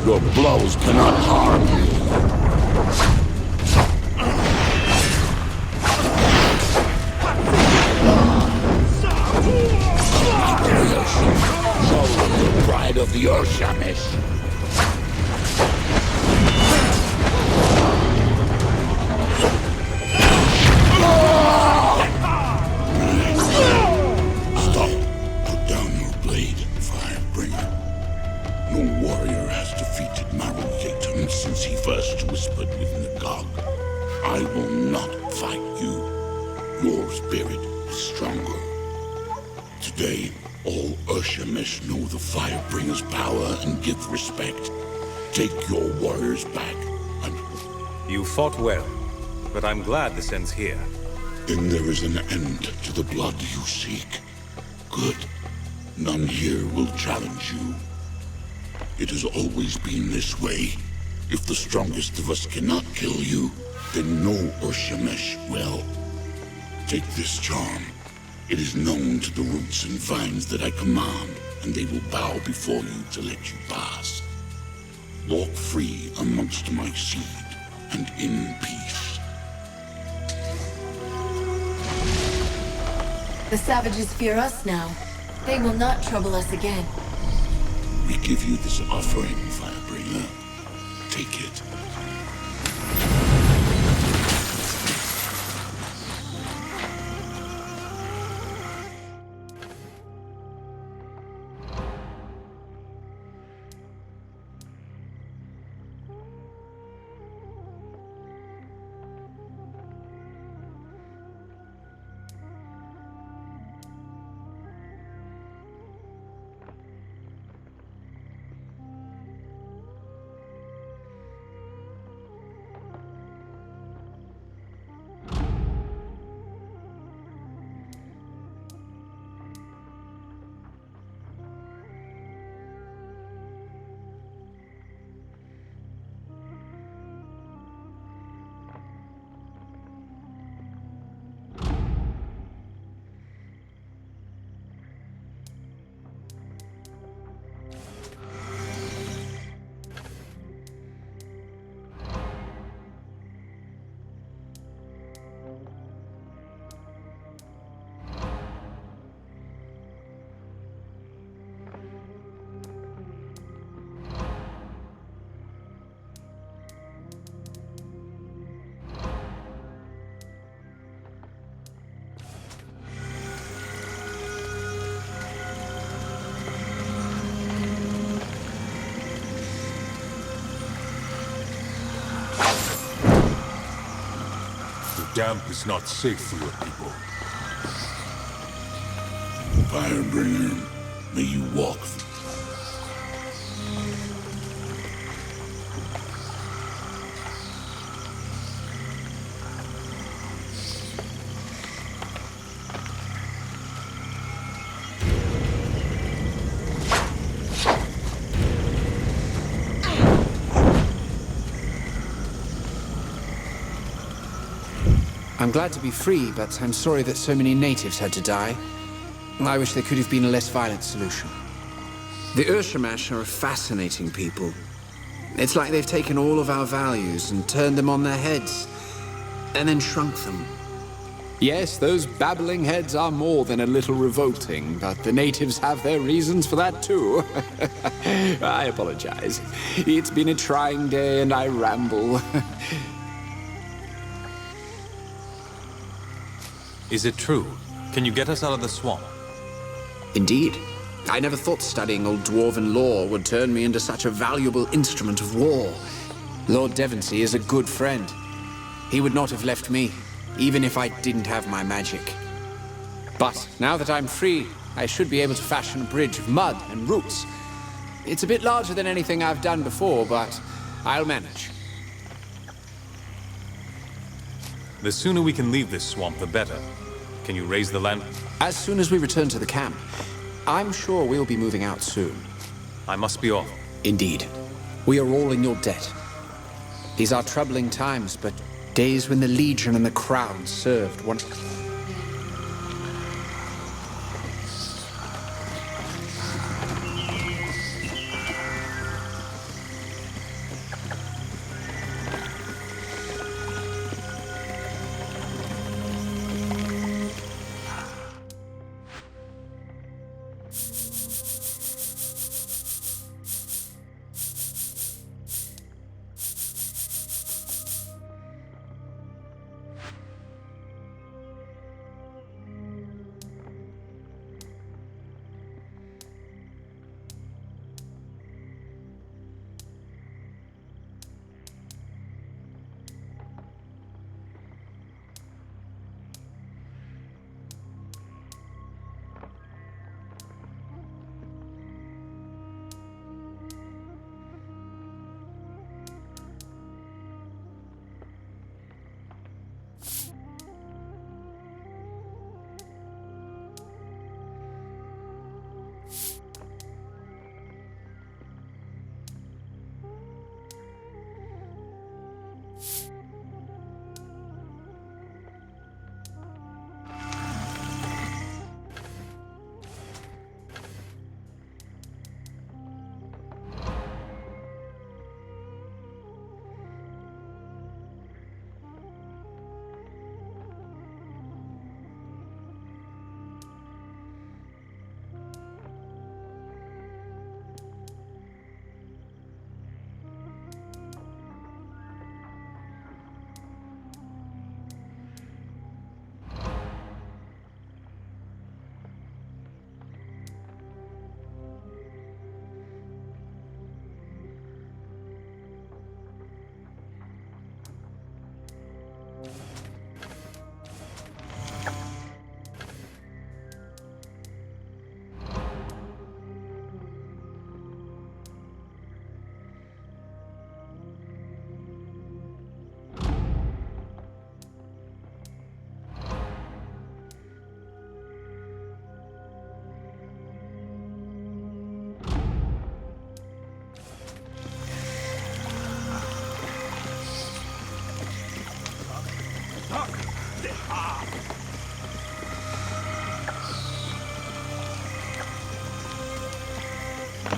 Your blows cannot harm me. Show the pride of the Urshamesh. Stop. Put down your blade, Firebringer. No warrior has defeated Maruyatan since he first whispered with Nagog. I will not fight you. Your spirit is stronger. Today, all Urshamesh know the Firebringer's power and give respect. Take your warriors back, and... You fought well, but I'm glad this ends here. Then there is an end to the blood you seek. Good. None here will challenge you. It has always been this way. If the strongest of us cannot kill you, then no Urshamesh will. Take this charm. It is known to the roots and vines that I command, and they will bow before you to let you pass. Walk free amongst my seed, and in peace. The savages fear us now. They will not trouble us again. We give you this offering, Firebringer. Take it. damp is not safe for your people. Firebringer, may you walk. I'm glad to be free, but I'm sorry that so many natives had to die. I wish there could have been a less violent solution. The Urshamash are a fascinating people. It's like they've taken all of our values and turned them on their heads, and then shrunk them. Yes, those babbling heads are more than a little revolting, but the natives have their reasons for that too. I apologize. It's been a trying day and I ramble. Is it true? Can you get us out of the swamp? Indeed. I never thought studying old dwarven lore would turn me into such a valuable instrument of war. Lord Devonsey is a good friend. He would not have left me, even if I didn't have my magic. But now that I'm free, I should be able to fashion a bridge of mud and roots. It's a bit larger than anything I've done before, but I'll manage. The sooner we can leave this swamp, the better. Can you raise the land? As soon as we return to the camp. I'm sure we'll be moving out soon. I must be off. Indeed. We are all in your debt. These are troubling times, but days when the Legion and the Crown served one...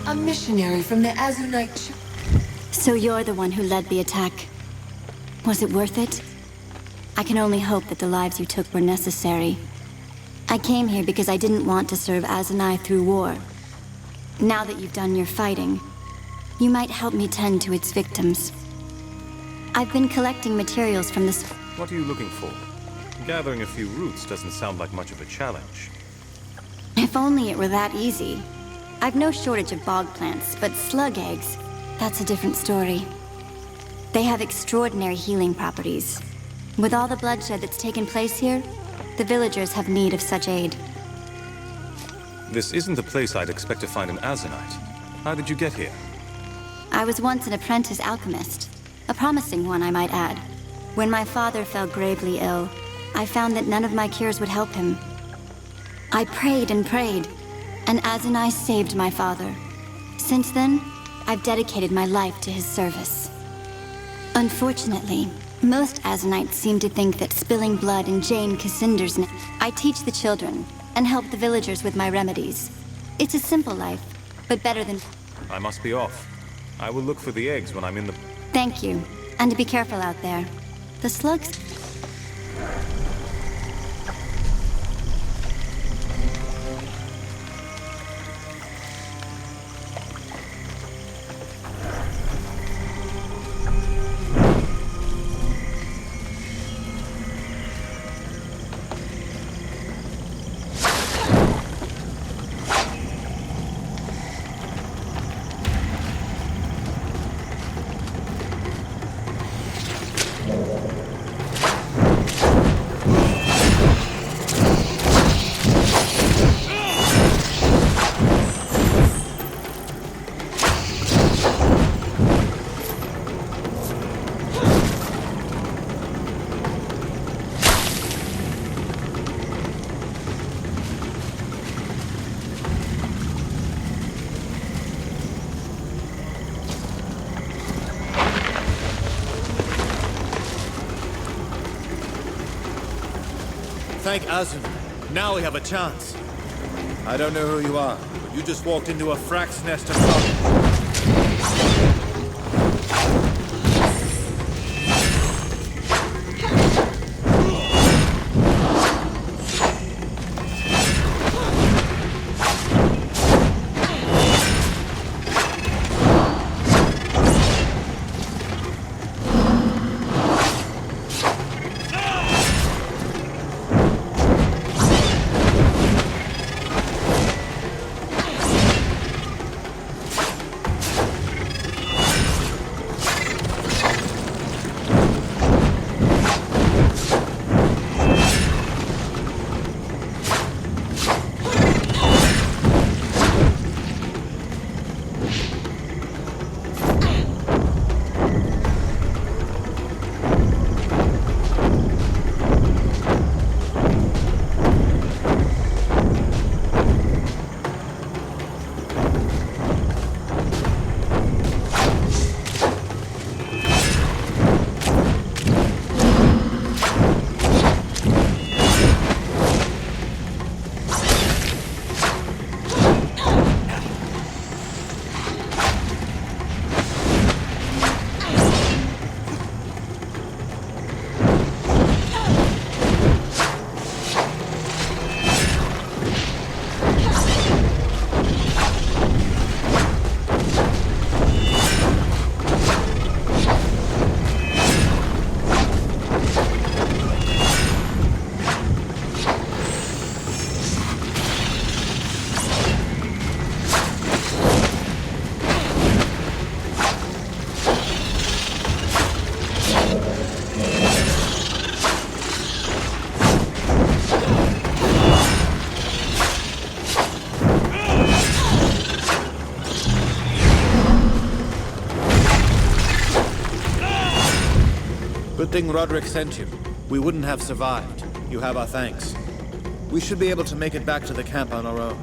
A missionary from the Azunite... So you're the one who led the attack. Was it worth it? I can only hope that the lives you took were necessary. I came here because I didn't want to serve Azunai through war. Now that you've done your fighting, you might help me tend to its victims. I've been collecting materials from this... What are you looking for? Gathering a few roots doesn't sound like much of a challenge. If only it were that easy. I've no shortage of bog plants, but slug eggs, that's a different story. They have extraordinary healing properties. With all the bloodshed that's taken place here, the villagers have need of such aid. This isn't the place I'd expect to find an Azanite. How did you get here? I was once an apprentice alchemist. A promising one, I might add. When my father fell gravely ill, I found that none of my cures would help him. I prayed and prayed, and Azanai saved my father. Since then, I've dedicated my life to his service. Unfortunately, most Azanites seem to think that spilling blood in Jane Cassinder's name. I teach the children, and help the villagers with my remedies. It's a simple life, but better than... I must be off. I will look for the eggs when I'm in the... Thank you, and be careful out there. The slugs... Thank Azun. Now we have a chance. I don't know who you are, but you just walked into a frack's nest of trouble. Good thing Roderick sent you. We wouldn't have survived. You have our thanks. We should be able to make it back to the camp on our own.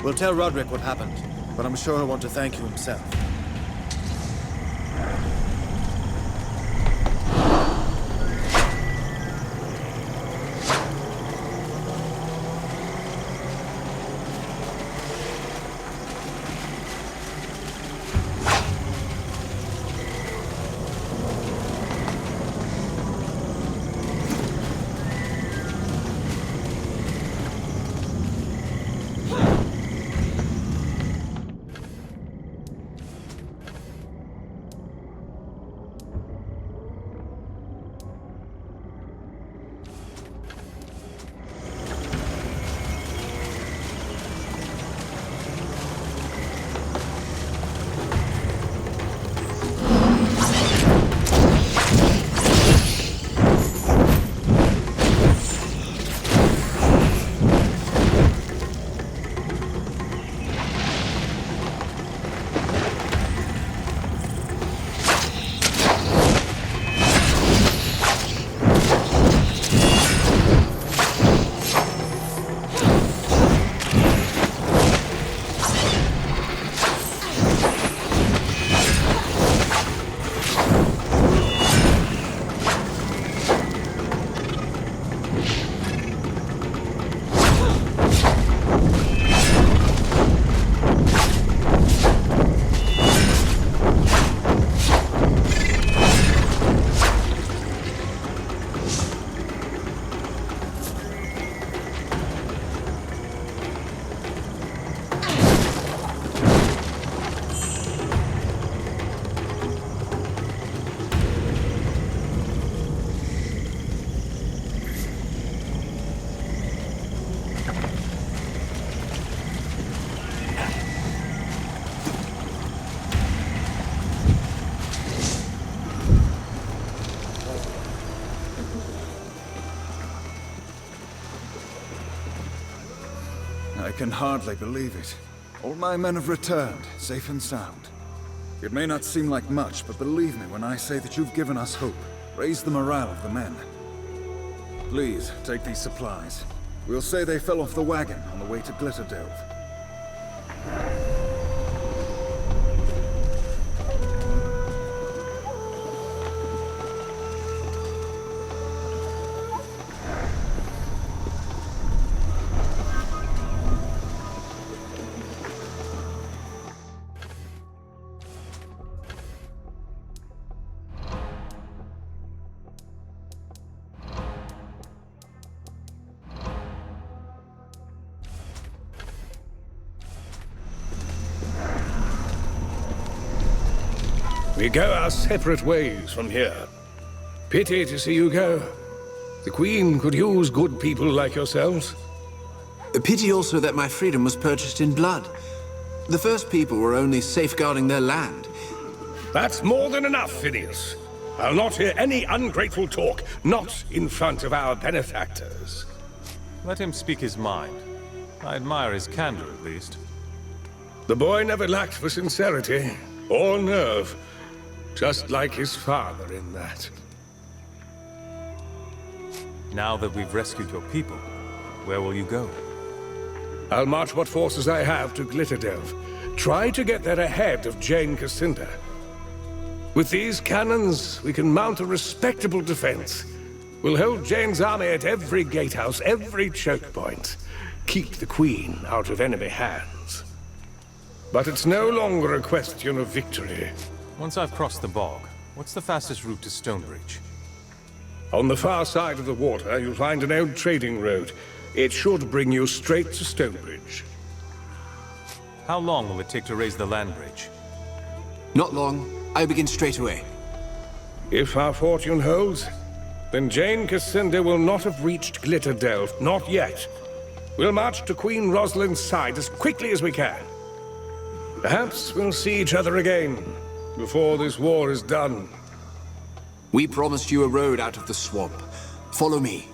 We'll tell Roderick what happened, but I'm sure he'll want to thank you himself. can hardly believe it. All my men have returned, safe and sound. It may not seem like much, but believe me when I say that you've given us hope. Raised the morale of the men. Please, take these supplies. We'll say they fell off the wagon on the way to Glitterdelve. We go our separate ways from here. Pity to see you go. The Queen could use good people like yourselves. A pity also that my freedom was purchased in blood. The first people were only safeguarding their land. That's more than enough, Phineas. I'll not hear any ungrateful talk, not in front of our benefactors. Let him speak his mind. I admire his candor, at least. The boy never lacked for sincerity or nerve. Just like his father in that. Now that we've rescued your people, where will you go? I'll march what forces I have to Glitterdelve. Try to get there ahead of Jane Cassinda. With these cannons, we can mount a respectable defense. We'll hold Jane's army at every gatehouse, every choke point. Keep the Queen out of enemy hands. But it's no longer a question of victory. Once I've crossed the bog, what's the fastest route to Stonebridge? On the far side of the water, you'll find an old trading road. It should bring you straight to Stonebridge. How long will it take to raise the land bridge? Not long. I begin straight away. If our fortune holds, then Jane Cassinda will not have reached Glitterdelve. Not yet. We'll march to Queen Rosalind's side as quickly as we can. Perhaps we'll see each other again before this war is done. We promised you a road out of the swamp. Follow me.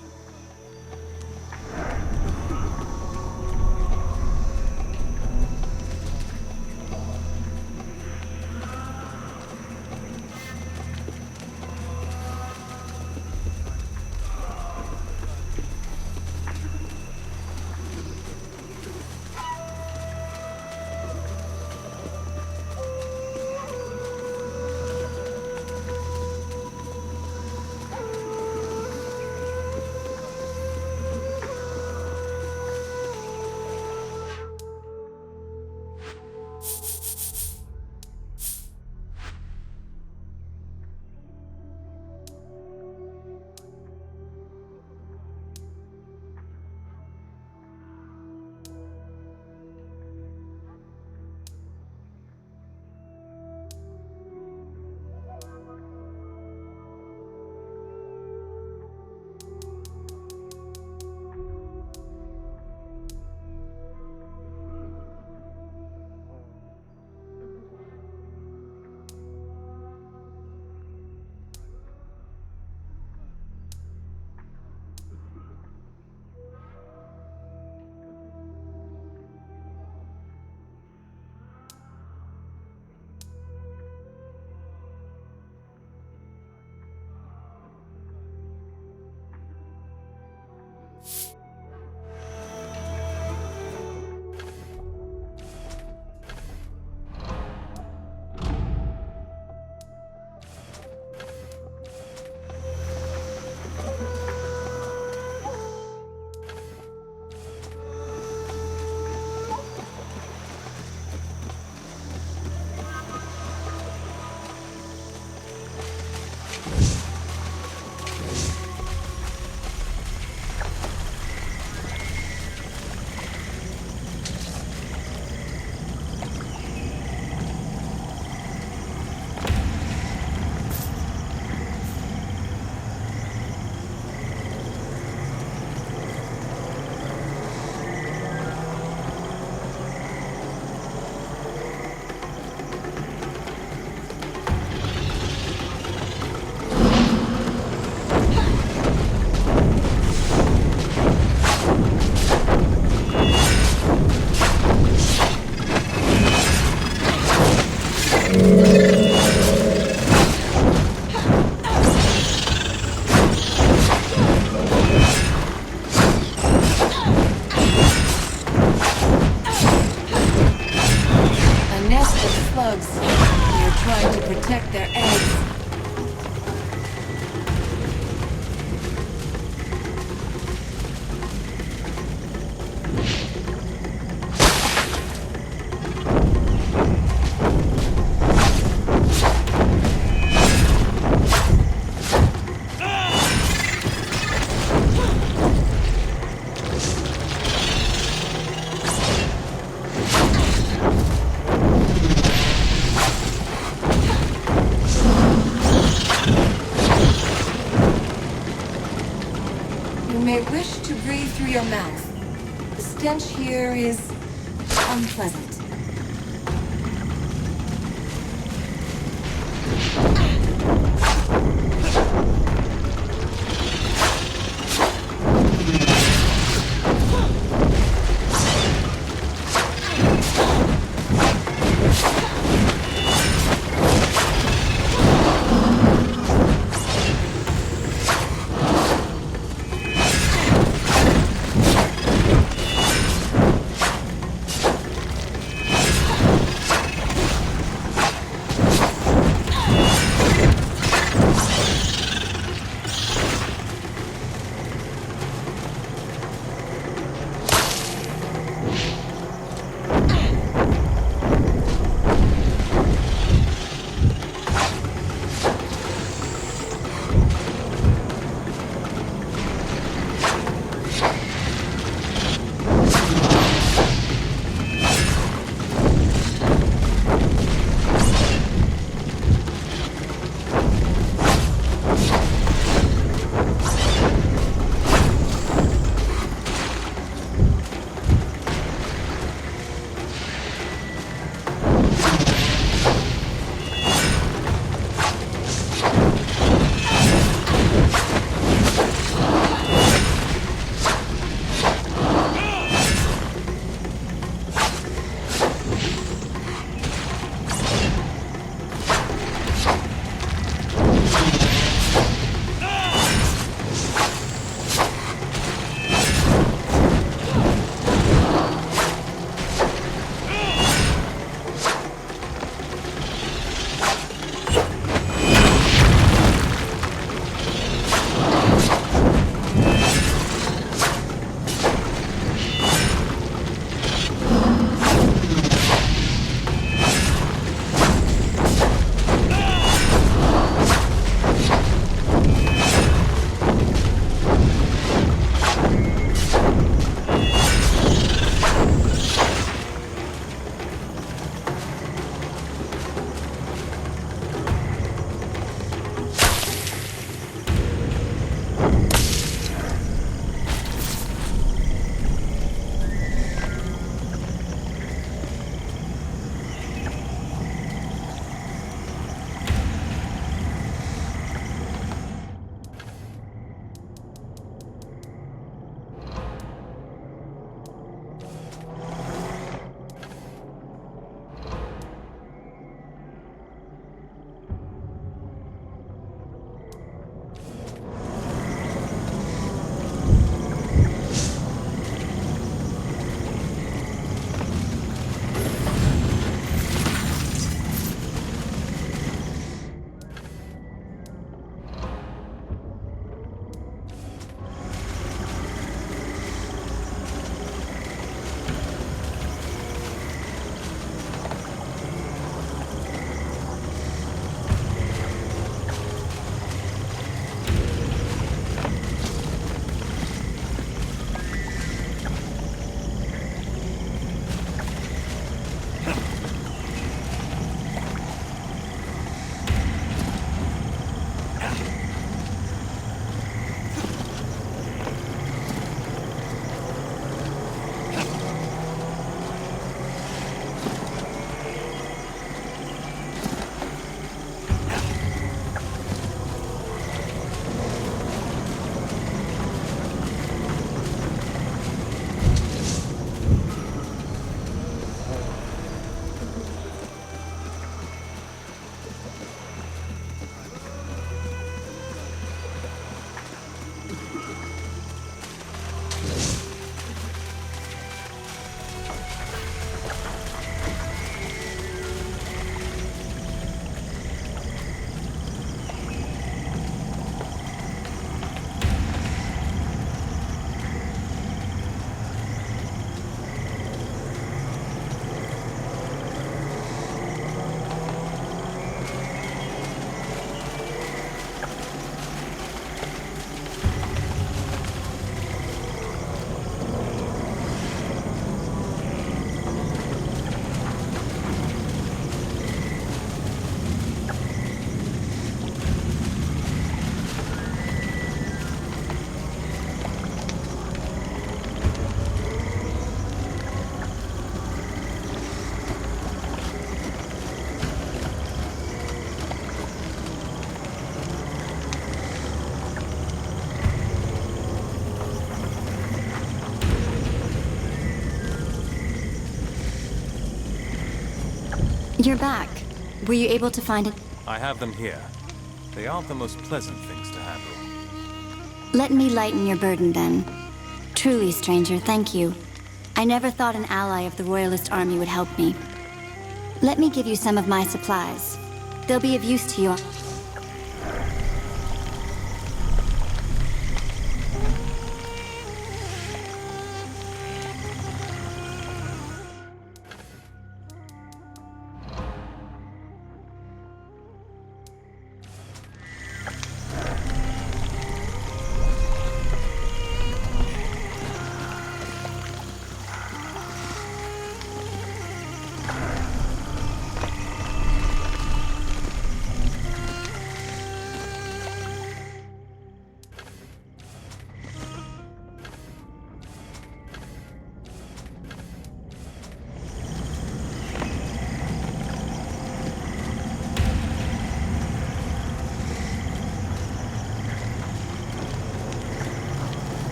their eggs. You may wish to breathe through your mouth. The stench here is unpleasant. You're back. Were you able to find it? I have them here. They aren't the most pleasant things to handle. Let me lighten your burden then. Truly, stranger, thank you. I never thought an ally of the Royalist army would help me. Let me give you some of my supplies. They'll be of use to you.